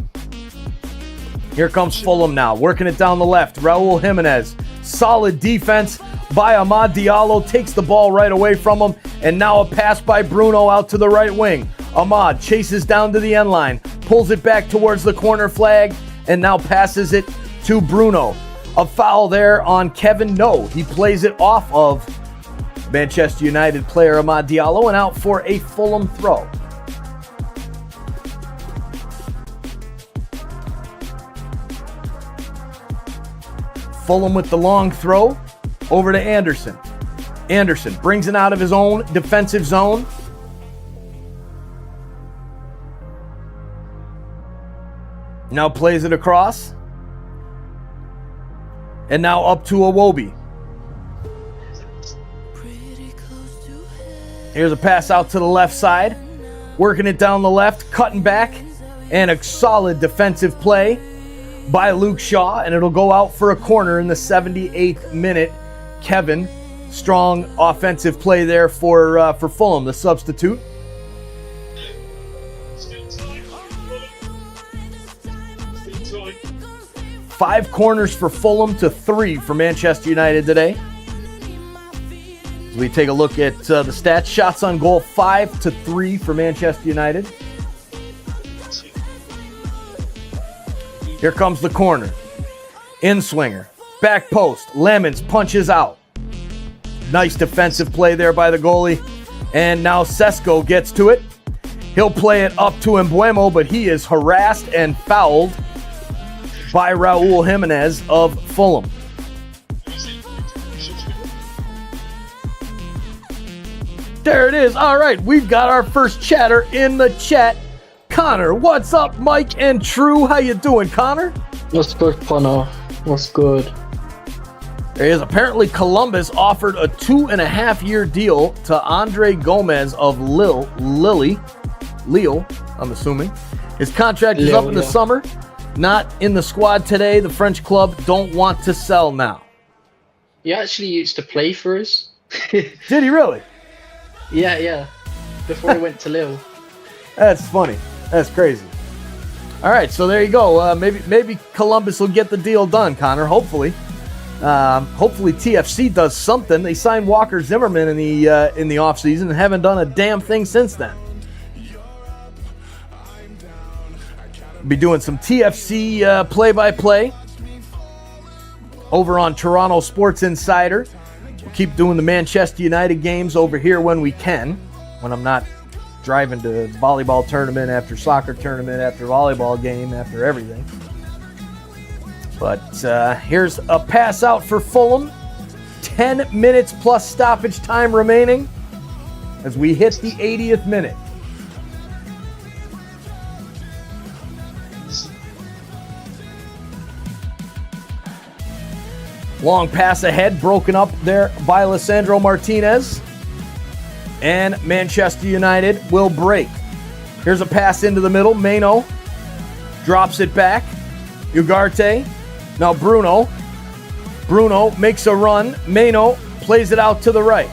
Here comes Fulham now, working it down the left. Raul Jimenez, solid defense by Amad Diallo, takes the ball right away from him, and now a pass by Bruno out to the right wing. Amad chases down to the end line, pulls it back towards the corner flag, and now passes it to Bruno. A foul there on Kevin. No, he plays it off of Manchester United player Amad Diallo and out for a Fulham throw. Fulham with the long throw over to Anderson. Anderson brings it out of his own defensive zone. Now plays it across. And now up to Iwobi. Here's a pass out to the left side. Working it down the left, cutting back. And a solid defensive play by Luke Shaw, and it'll go out for a corner in the 78th minute. Kevin, strong offensive play there for Fulham, the substitute. Five corners for Fulham to 3 for Manchester United today. As we take a look at the stats, shots on goal 5-3 for Manchester United. Here comes the corner. In-swinger. Back post. Lemons punches out. Nice defensive play there by the goalie. And now Sesko gets to it. He'll play it up to Embuemo, but he is harassed and fouled by Raul Jimenez of Fulham. There it is. All right, we've got our first chatter in the chat. Connor, what's up, Mike and True? How you doing, Connor? What's good, Connor? What's good? There is apparently Columbus offered a 2.5-year deal to Andre Gomez of Lille, I'm assuming. His contract is up in the summer. Not in the squad today. The French club don't want to sell now. He actually used to play for us. Did he really? Yeah. Before he went to Lille. That's funny. That's crazy. All right, so there you go. Maybe Columbus will get the deal done, Connor. Hopefully. Hopefully TFC does something. They signed Walker Zimmerman in the offseason and haven't done a damn thing since then. Be doing some TFC play-by-play over on Toronto Sports Insider. We'll keep doing the Manchester United games over here when we can, when I'm not driving to volleyball tournament after soccer tournament after volleyball game after everything. But here's a pass out for Fulham. 10 minutes plus stoppage time remaining as we hit the 80th minute. Long pass ahead, broken up there by Lisandro Martinez. And Manchester United will break. Here's a pass into the middle. Mano drops it back. Ugarte. Now Bruno. Bruno makes a run. Mano plays it out to the right.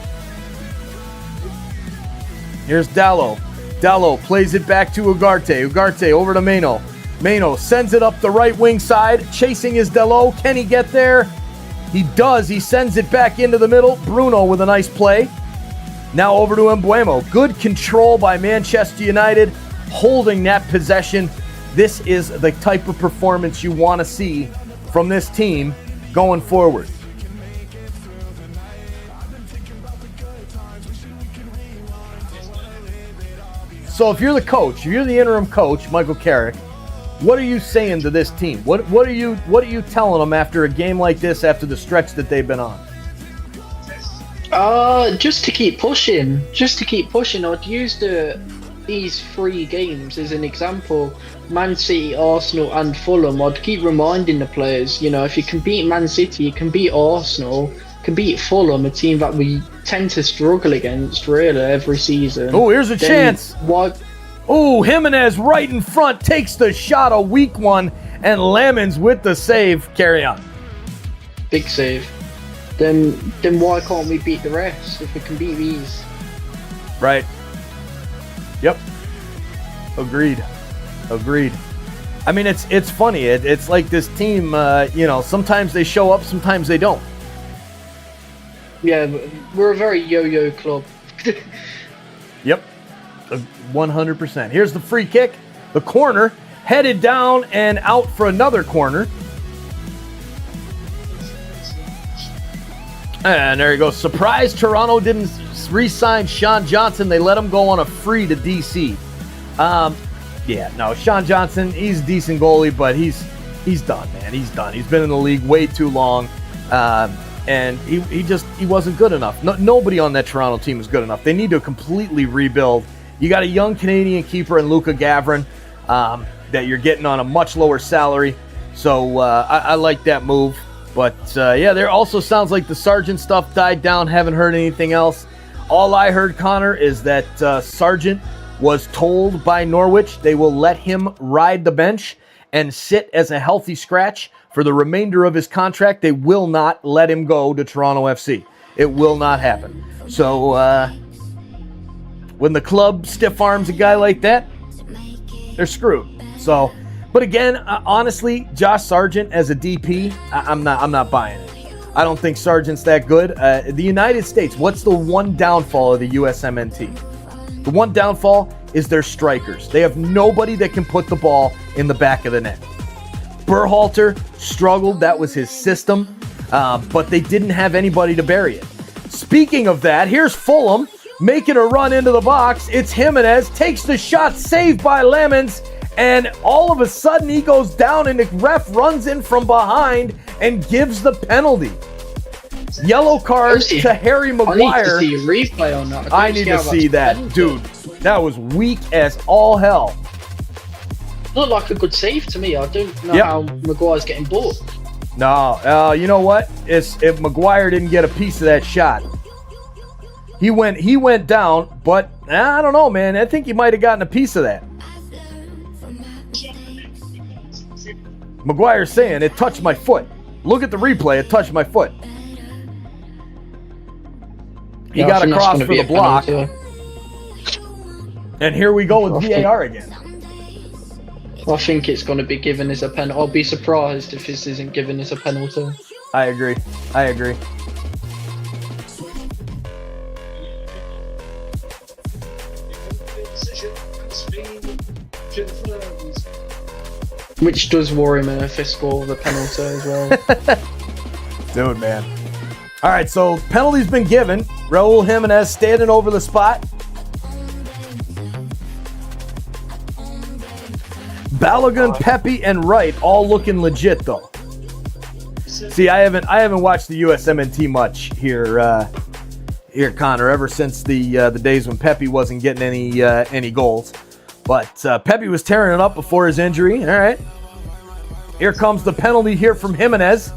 Here's Dallo. Dallo plays it back to Ugarte. Ugarte over to Mano. Mano sends it up the right wing side. Chasing is Dallo. Can he get there? He does. He sends it back into the middle. Bruno with a nice play. Now over to Mbuemo. Good control by Manchester United, holding that possession. This is the type of performance you want to see from this team going forward. So if you're the coach, if you're the interim coach, Michael Carrick, what are you saying to this team? What are you telling them after a game like this, after the stretch that they've been on? Just to keep pushing. I'd use these 3 games as an example. Man City, Arsenal and Fulham. I'd keep reminding the players, if you can beat Man City, you can beat Arsenal, you can beat Fulham, a team that we tend to struggle against really every season. Oh, here's a chance. Oh, Jimenez right in front takes the shot, a weak one, and Lamens with the save. Carry on. Big save. Then why can't we beat the rest if we can beat these? Right. Yep. Agreed. I mean, it's funny. It's like this team, sometimes they show up, sometimes they don't. Yeah, we're a very yo-yo club. Yep. 100%. Here's the free kick. The corner, headed down and out for another corner. And there you go. Surprise, Toronto didn't re-sign Sean Johnson. They let him go on a free to DC. Sean Johnson, he's a decent goalie, but he's done, man. He's done. He's been in the league way too long. And he wasn't good enough. Nobody on that Toronto team is good enough. They need to completely rebuild. You got a young Canadian keeper in Luka Gavrin that you're getting on a much lower salary. So I like that move. But there also sounds like the Sargent stuff died down. Haven't heard anything else. All I heard, Connor, is that Sargent was told by Norwich they will let him ride the bench and sit as a healthy scratch for the remainder of his contract. They will not let him go to Toronto FC. It will not happen. So when the club stiff arms a guy like that, they're screwed. So, but again, honestly, Josh Sargent as a DP, I'm not buying it. I don't think Sargent's that good. The United States, what's the one downfall of the USMNT? The one downfall is their strikers. They have nobody that can put the ball in the back of the net. Berhalter struggled. That was his system. But they didn't have anybody to bury it. Speaking of that, here's Fulham making a run into the box. It's Jimenez, takes the shot, saved by Lamens, and all of a sudden he goes down and the ref runs in from behind and gives the penalty. Yellow card to Harry Maguire. I need to see a replay on that. I need to see that. Dude, that was weak as all hell. Looked like a good save to me. I don't know how Maguire's getting booked. No, you know what? If Maguire didn't get a piece of that shot. He went down, but I don't know, man. I think he might have gotten a piece of that. Maguire's saying, it touched my foot. Look at the replay. It touched my foot. He got across for the block. And here we go with VAR again. I think it's going to be given as a penalty. I'll be surprised if this isn't given as a penalty. I agree. Which does worry me if they score the penalty as well. Dude, man. All right, so penalty's been given. Raul Jimenez standing over the spot. Balogun, Pepe, and Wright all looking legit though. See, I haven't watched the USMNT much here, Connor, ever since the days when Pepe wasn't getting any goals. But Pepe was tearing it up before his injury. All right. Here comes the penalty here from Jimenez.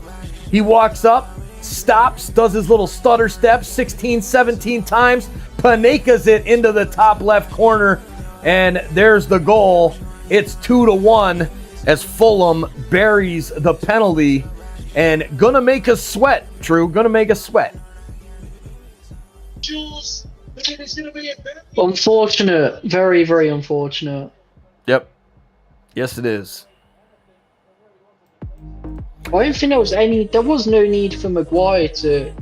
He walks up, stops, does his little stutter step 16, 17 times, Panekas it into the top left corner, and there's the goal. It's 2-1. as Fulham buries the penalty and gonna make us sweat, True. Gonna make us sweat. Jules, look at this, gonna be a bit. Unfortunate. Very, very unfortunate. Yep. Yes, it is. I don't think there was no need for Maguire to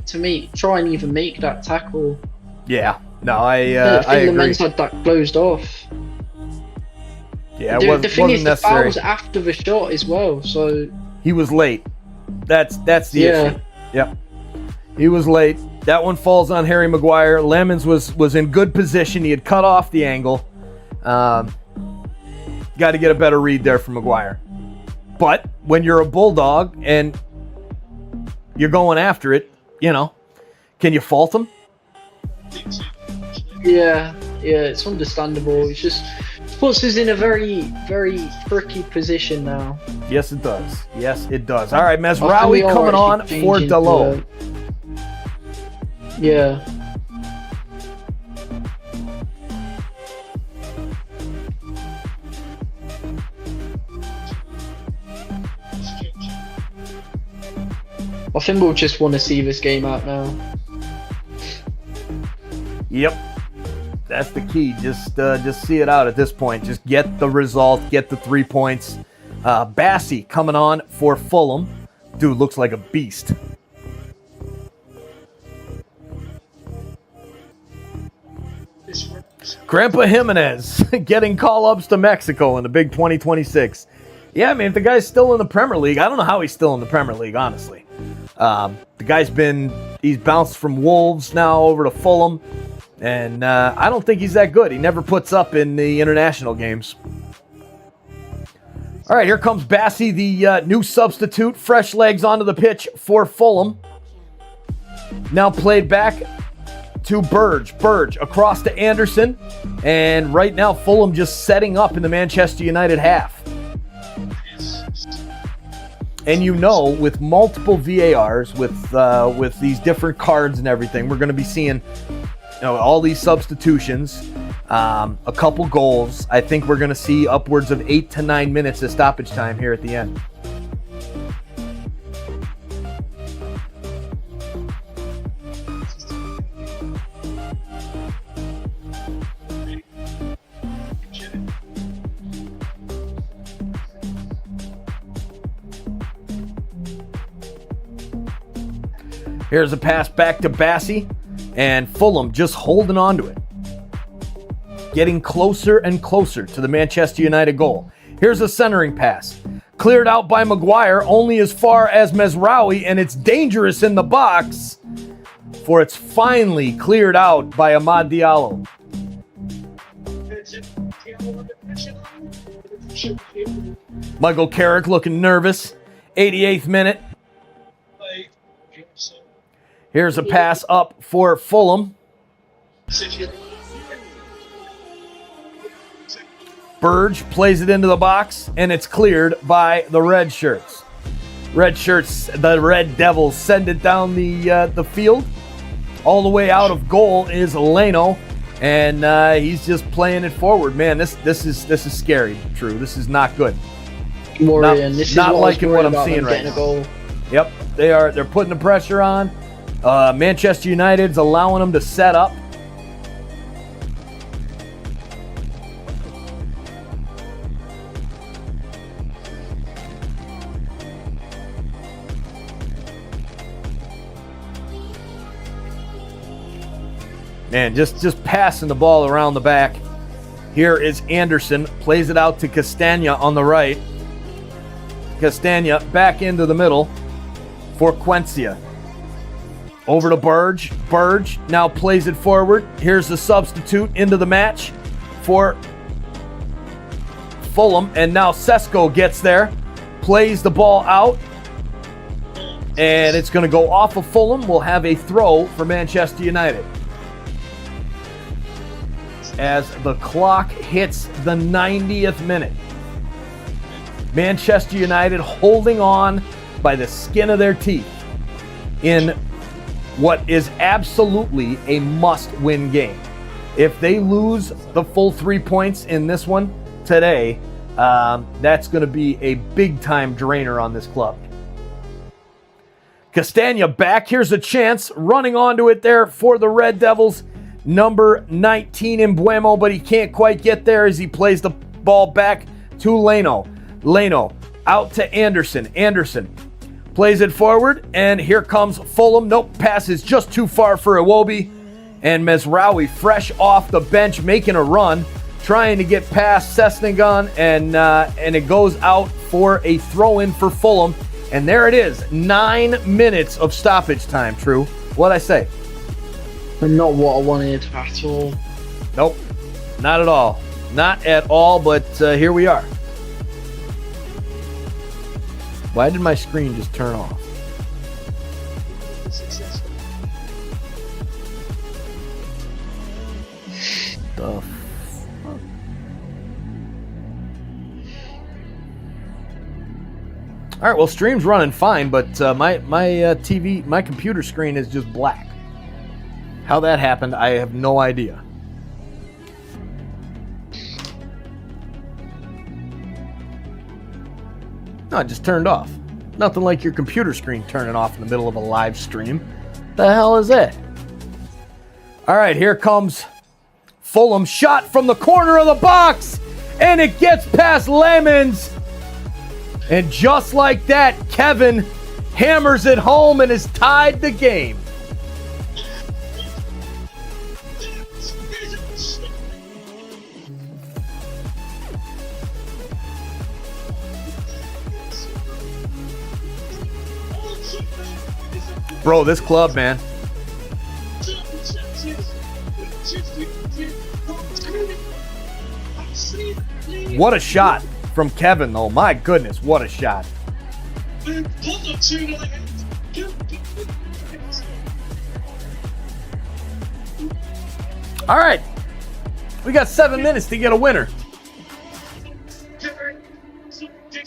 try and even make that tackle. Yeah. No, I think the agree. men's had that closed off. Yeah, The thing is, the foul necessary. was after the shot as well, so He was late. That's the Yeah. issue. Yep. He was late. That one falls on Harry Maguire. Lemons was in good position. He had cut off the angle. Got to get a better read there from Maguire. But when you're a Bulldog and you're going after it, can you fault him? yeah, it's understandable. It's just puts us in a very, very tricky position now. Yes, it does. Yes, it does. All right, I think Mesraoui we are coming on actually for changing Delo. Yeah. I think we'll just want to see this game out now. Yep. That's the key. Just see it out at this point. Just get the result, get the 3 points. Bassey coming on for Fulham. Dude looks like a beast. Grandpa Jimenez getting call-ups to Mexico in the big 2026. Yeah, I mean, if the guy's still in the Premier League, I don't know how he's still in the Premier League, honestly. The guy's he's bounced from Wolves now over to Fulham, and I don't think he's that good. He never puts up in the international games. All right, here comes Bassey, the new substitute. Fresh legs onto the pitch for Fulham. Now played back to Burge. Burge across to Anderson. And right now, Fulham just setting up in the Manchester United half. And with multiple VARs, with these different cards and everything, we're going to be seeing all these substitutions, a couple goals. I think we're going to see upwards of 8 to 9 minutes of stoppage time here at the end. Here's a pass back to Bassey, and Fulham just holding on to it. Getting closer and closer to the Manchester United goal. Here's a centering pass. Cleared out by Maguire, only as far as Mesraoui, and it's dangerous in the box, for it's finally cleared out by Amad Diallo. Michael Carrick looking nervous. 88th minute. Here's a pass up for Fulham. Burge plays it into the box, and it's cleared by the red shirts. Red shirts, the Red Devils, send it down the field. All the way out of goal is Leno, and he's just playing it forward. Man, this is scary. True, this is not good. Worrying. This is not what I was liking worried what I'm about seeing them right getting a now. goal. Yep, they're putting the pressure on. Manchester United's allowing them to set up. Man, just passing the ball around the back. Here is Anderson, plays it out to Castagna on the right. Castagna back into the middle for Quencia. Over to Burge. Burge now plays it forward. Here's the substitute into the match for Fulham. And now Sesko gets there, plays the ball out, and it's going to go off of Fulham. We'll have a throw for Manchester United. As the clock hits the 90th minute. Manchester United holding on by the skin of their teeth in what is absolutely a must-win game. If they lose the full 3 points in this one today, That's going to be a big-time drainer on this club. Castagna back. Here's a chance. Running onto it there for the Red Devils. Number 19 in Buemo, but he can't quite get there as he plays the ball back to Leno. Leno out to Anderson. Anderson plays it forward, and here comes Fulham. Nope, pass is just too far for Iwobi. And Mesraoui fresh off the bench making a run, trying to get past Sesnigan, and it goes out for a throw-in for Fulham. And there it is, 9 minutes of stoppage time, True. What'd I say? Not what I wanted at all. Nope, not at all. Not at all, but here we are. Why did my screen just turn off? The fuck? All right, well, stream's running fine, but my TV, my computer screen is just black. How that happened, I have no idea. No, it just turned off. Nothing like your computer screen turning off in the middle of a live stream. The hell is that? All right, here comes Fulham. Shot from the corner of the box, and it gets past Lemons. And just like that, Kevin hammers it home and has tied the game. Bro, this club, man. What a shot from Kevin, though. My goodness, what a shot. All right. We got 7 minutes to get a winner.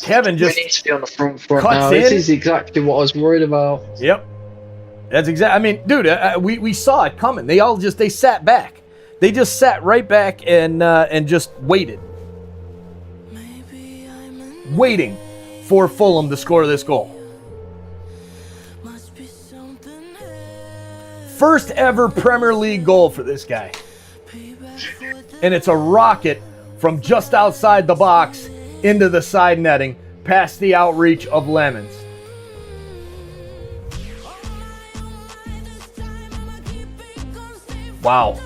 Kevin just needs to be on the front foot cuts now. in. This is exactly what I was worried about. Yep. That's exactly. I mean, dude, we saw it coming. They sat back. They just sat right back and just waited. Waiting for Fulham to score this goal. First ever Premier League goal for this guy. And it's a rocket from just outside the box into the side netting, past the outreach of Lemons. Wow.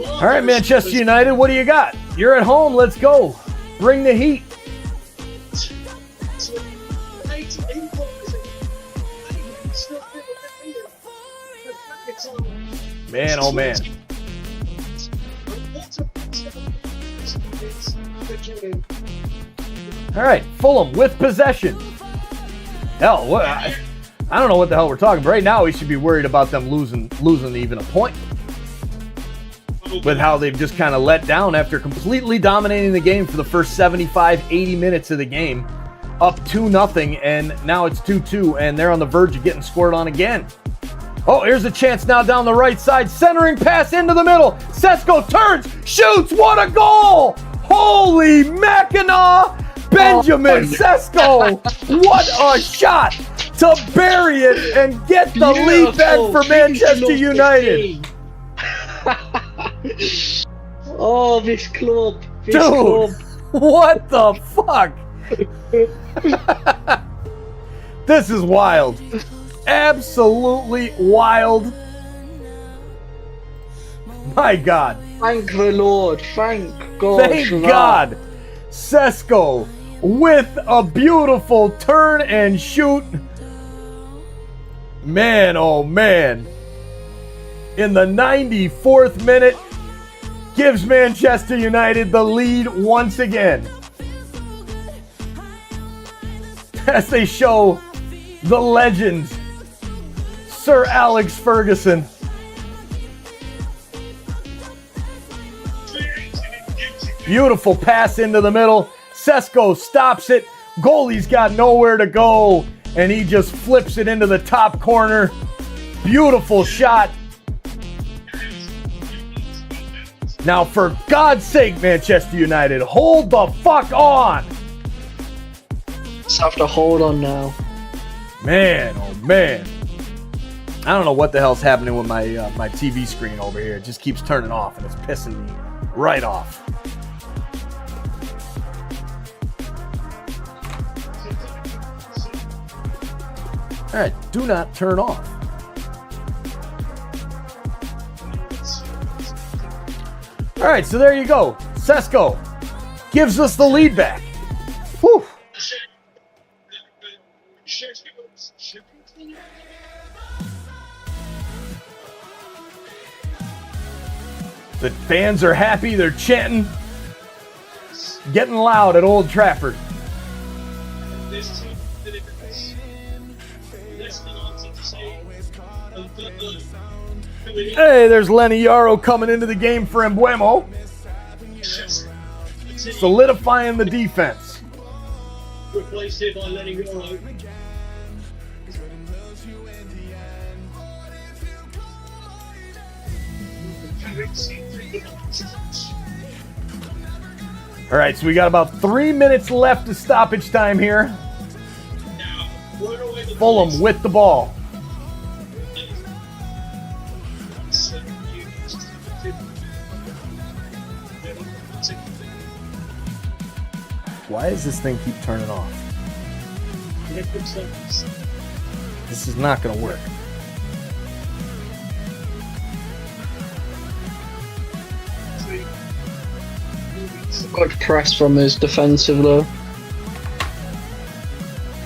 All right, Manchester United, what do you got? You're at home. Let's go. Bring the heat. Man, oh man. All right, Fulham with possession. Hell, what? I don't know what the hell we're talking about. Right now, we should be worried about them losing even a point. With how they've just kind of let down after completely dominating the game for the first 75, 80 minutes of the game. Up 2-0, and now it's 2-2, and they're on the verge of getting scored on again. Oh, here's a chance now down the right side. Centering pass into the middle. Sesko turns, shoots. What a goal! Holy Mackinac! Benjamin Sesko! What a shot to bury it and get the lead back for Manchester United. Oh, this club. Dude, what the fuck? This is wild. Absolutely wild. My God. Thank the Lord. Thank God. Thank God. Sesko with a beautiful turn and shoot. Man, oh man. In the 94th minute, gives Manchester United the lead once again. As they show the legend, Sir Alex Ferguson. Beautiful pass into the middle. Sesko stops it. Goalie's got nowhere to go, and he just flips it into the top corner. Beautiful shot. Now, for God's sake, Manchester United, hold the fuck on. Just have to hold on now. Man, oh man. I don't know what the hell's happening with my my TV screen over here. It just keeps turning off, and it's pissing me right off. All right, do not turn off. All right, so there you go. Sesko gives us the lead back. Whew. The fans are happy. They're chanting. Getting loud at Old Trafford. Hey, there's Lenny Yarrow coming into the game for Embuemo. Solidifying the defense. Replaced here by Lenny Yarrow. All right, so we got about 3 minutes left of stoppage time here. Fulham with the ball. Why does this thing keep turning off? This is not going to work. Good press from his defensive though.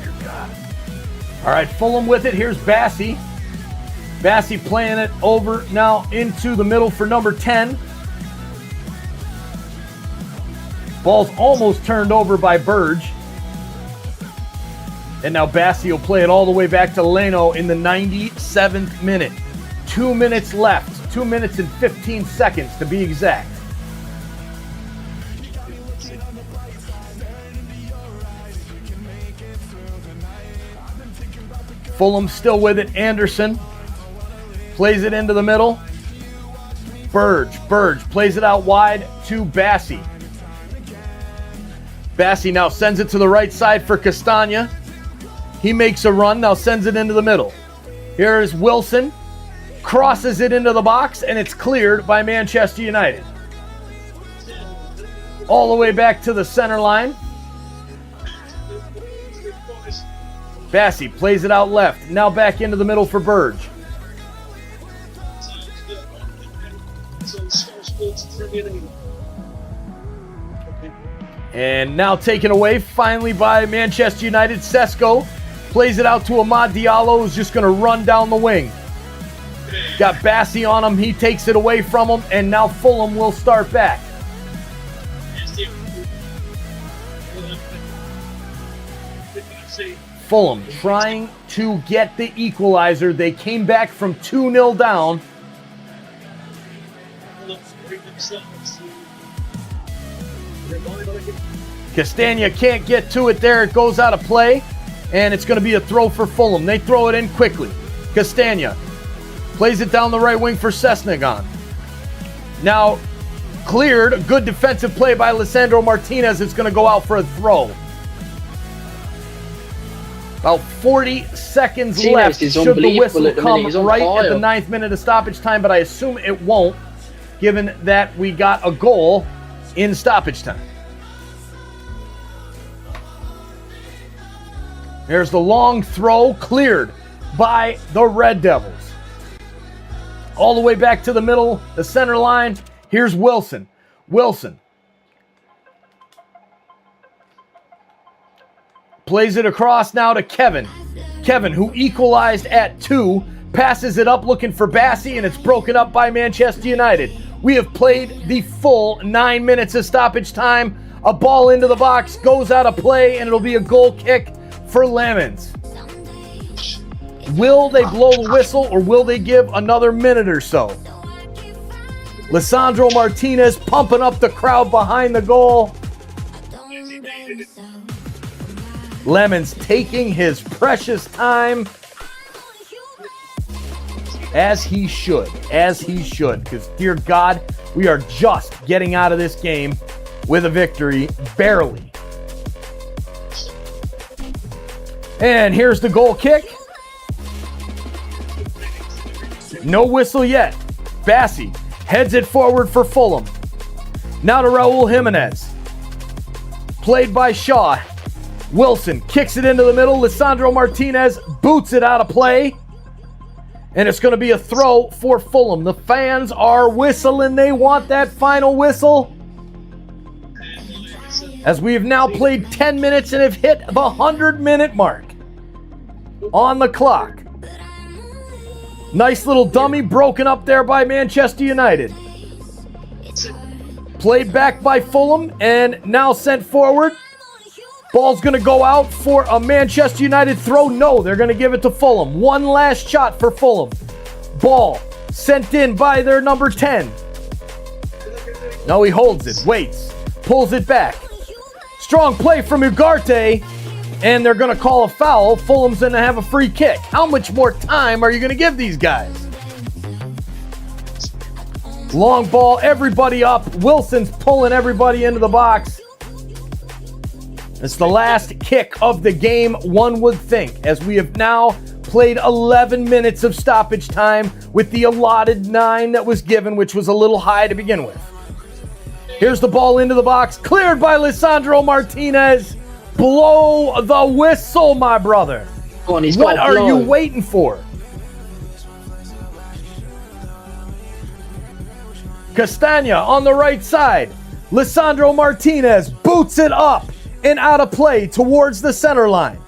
Dear God. All right, Fulham with it. Here's Bassey. Bassey playing it over now into the middle for number 10. Ball's almost turned over by Burge. And now Bassey will play it all the way back to Leno in the 97th minute. 2 minutes left. 2 minutes and 15 seconds to be exact. Fulham still with it. Anderson plays it into the middle. Burge plays it out wide to Bassey. Bassey now sends it to the right side for Castagna. He makes a run, now sends it into the middle. Here's Wilson. Crosses it into the box, and it's cleared by Manchester United. All the way back to the center line. Bassey plays it out left. Now back into the middle for Burge. And now taken away finally by Manchester United. Sesko plays it out to Amad Diallo, who's just going to run down the wing. Got Bassey on him. He takes it away from him, and now Fulham will start back. Fulham trying to get the equalizer. They came back from 2-0 down. Castagna can't get to it there. It goes out of play, and it's going to be a throw for Fulham. They throw it in quickly. Castagna plays it down the right wing for Sesnegon. Now cleared. A good defensive play by Lisandro Martinez. It's going to go out for a throw. About 40 seconds left. Should the whistle come right at the 9th minute of stoppage time, but I assume it won't, given that we got a goal in stoppage time. There's the long throw, cleared by the Red Devils. All the way back to the middle, the center line. Here's Wilson. Wilson plays it across now to Kevin. Kevin, who equalized at 2, passes it up looking for Bassey, and it's broken up by Manchester United. We have played the full 9 minutes of stoppage time. A ball into the box, goes out of play, and it'll be a goal kick for Lemons. Will they blow the whistle, or will they give another minute or so? Lisandro Martinez pumping up the crowd behind the goal. Lemons taking his precious time. As he should. As he should. Because, dear God, we are just getting out of this game with a victory. Barely. And here's the goal kick. No whistle yet. Bassi heads it forward for Fulham. Now to Raul Jimenez. Played by Shaw. Wilson kicks it into the middle. Lisandro Martinez boots it out of play. And it's going to be a throw for Fulham. The fans are whistling. They want that final whistle. As we have now played 10 minutes and have hit the 100-minute mark on the clock. Nice little dummy broken up there by Manchester United. Played back by Fulham and now sent forward. Ball's going to go out for a Manchester United throw. No, they're going to give it to Fulham. One last shot for Fulham. Ball sent in by their number 10. No, he holds it, waits, pulls it back. Strong play from Ugarte, and they're going to call a foul. Fulham's going to have a free kick. How much more time are you going to give these guys? Long ball, everybody up. Wilson's pulling everybody into the box. It's the last kick of the game, one would think, as we have now played 11 minutes of stoppage time with the allotted 9 that was given, which was a little high to begin with. Here's the ball into the box, cleared by Lisandro Martinez. Blow the whistle, my brother. What are you waiting for? Castagna on the right side. Lisandro Martinez boots it up and out of play towards the center line.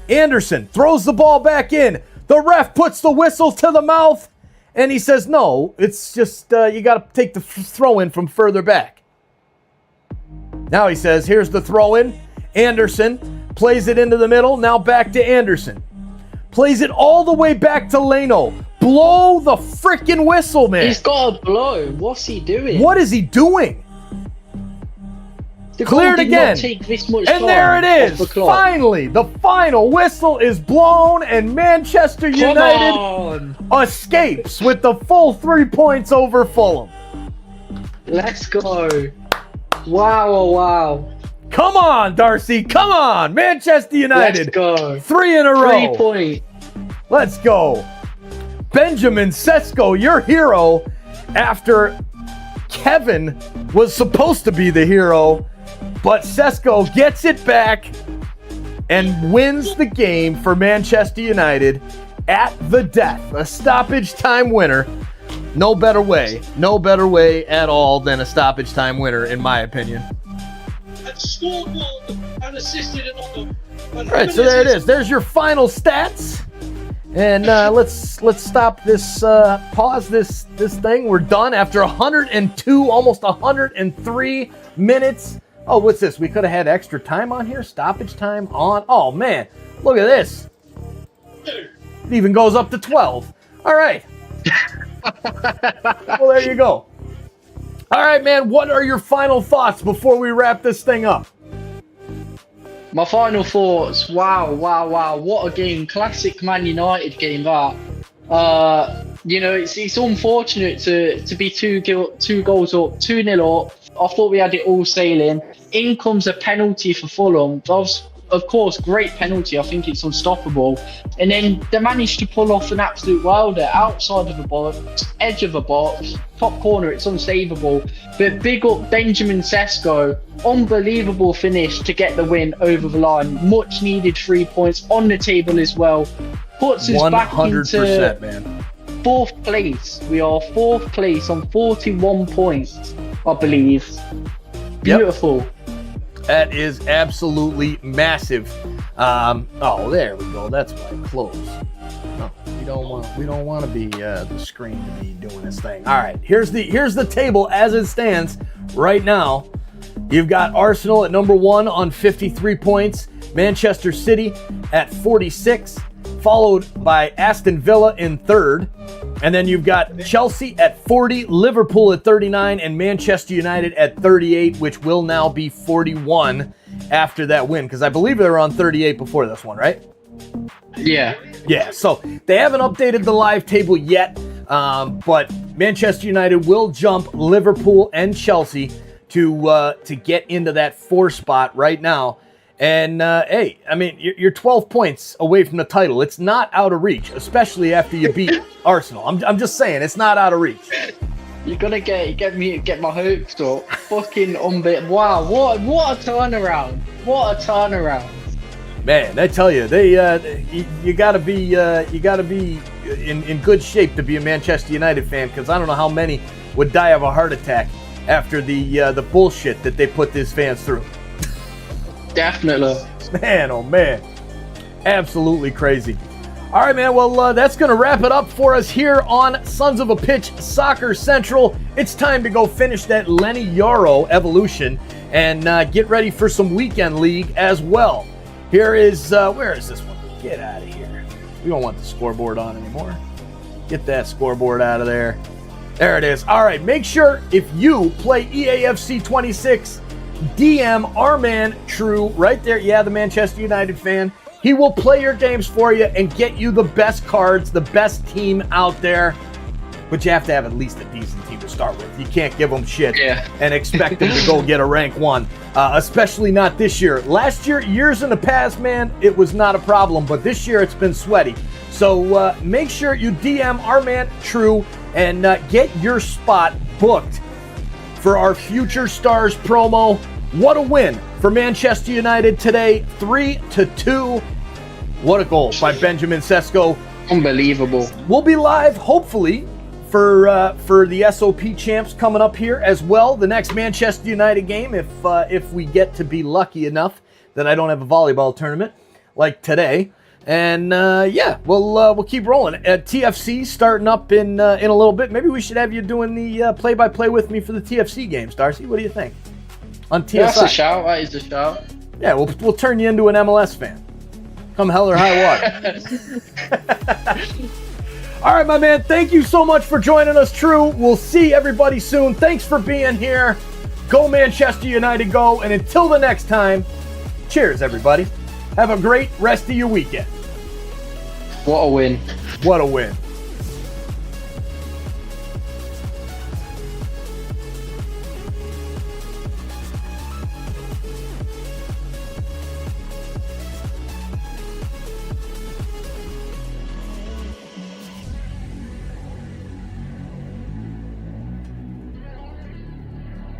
Anderson throws the ball back in. The ref puts the whistle to the mouth, and he says, no, it's just you got to take the throw in from further back. Now he says, here's the throw in. Anderson plays it into the middle. Now back to Anderson. Plays it all the way back to Leno. Blow the freaking whistle, man. He's got to blow. What's he doing? What is he doing? The Cleared again. And there it is. Finally, the final whistle is blown, and Manchester United escapes with the full 3 points over Fulham. Let's go. Wow, oh, wow. Come on, Darcy. Come on. Manchester United. Let's go. 3 in a row. 3 points. Let's go. Benjamin Sesko, your hero, after Kevin was supposed to be the hero, but Sesko gets it back and wins the game for Manchester United at the death. A stoppage time winner. No better way at all than a stoppage time winner, in my opinion. And scored one and assisted another. All right, so there it is. There's your final stats. And let's stop this, pause this thing. We're done after 102, almost 103 minutes. Oh, what's this? We could have had extra time on here. Stoppage time on. Oh, man. Look at this. It even goes up to 12. All right. Well, there you go. All right, man. What are your final thoughts before we wrap this thing up? My final thoughts. Wow. What a game. Classic Man United game, that. It's unfortunate to be two goals up, 2-0 up. I thought we had it all sailing. In comes a penalty for Fulham. Of course, great penalty. I think it's unstoppable. And then they managed to pull off an absolute wilder outside of the box, edge of the box, top corner. It's unsavable. But big up Benjamin Sesko. Unbelievable finish to get the win over the line. Much needed 3 points on the table as well. Puts us back into man. 4th place. We are 4th place on 41 points, I believe. Beautiful. Yep. That is absolutely massive. Oh, there we go. That's why it closed. No, we don't want to be the screen to be doing this thing. All right, here's the table as it stands right now. You've got Arsenal at number 1 on 53 points. Manchester City at 46, followed by Aston Villa in 3rd. And then you've got Chelsea at 40, Liverpool at 39, and Manchester United at 38, which will now be 41 after that win, because I believe they were on 38 before this one, right? Yeah. Yeah, so they haven't updated the live table yet, but Manchester United will jump Liverpool and Chelsea to get into that 4 spot right now. And, hey, I mean, you're 12 points away from the title. It's not out of reach, especially after you beat Arsenal. I'm just saying, it's not out of reach. You're gonna get my hopes up. Fucking unbeatable. Wow, what a turnaround. What a turnaround. Man, I tell you, you gotta be in good shape to be a Manchester United fan, because I don't know how many would die of a heart attack after the bullshit that they put these fans through. Definitely. Man, oh man, absolutely crazy. All right, man. Well, that's gonna wrap it up for us here on Sons of a Pitch Soccer Central. It's time to go finish that Lenny Yoro evolution and get ready for some weekend league as well. Here is, where is this one? Get out of here. We don't want the scoreboard on anymore. Get that scoreboard out of there. There it is. All right, make sure if you play EAFC 26, DM our man True right there. Yeah, the Manchester United fan. He will play your games for you and get you the best cards, the best team out there. But you have to have at least a decent team to start with. You can't give them shit and expect them to go get a rank 1, especially not this year. Last year, years in the past, man, it was not a problem. But this year, it's been sweaty. So make sure you DM our man True and get your spot booked for our Future Stars promo. What a win for Manchester United today, 3-2. What a goal by Benjamin Sesko. Unbelievable. We'll be live, hopefully, for the SOP champs coming up here as well. The next Manchester United game, if we get to be lucky enough that I don't have a volleyball tournament like today. And yeah, we'll keep rolling. TFC starting up in a little bit. Maybe we should have you doing the play-by-play with me for the TFC games, Darcy. What do you think? On TSI. That's a shout. That is a shout. Yeah, we'll turn you into an MLS fan. Come hell or high water. All right, my man. Thank you so much for joining us, True. We'll see everybody soon. Thanks for being here. Go Manchester United, go. And until the next time, cheers, everybody. Have a great rest of your weekend. What a win. What a win.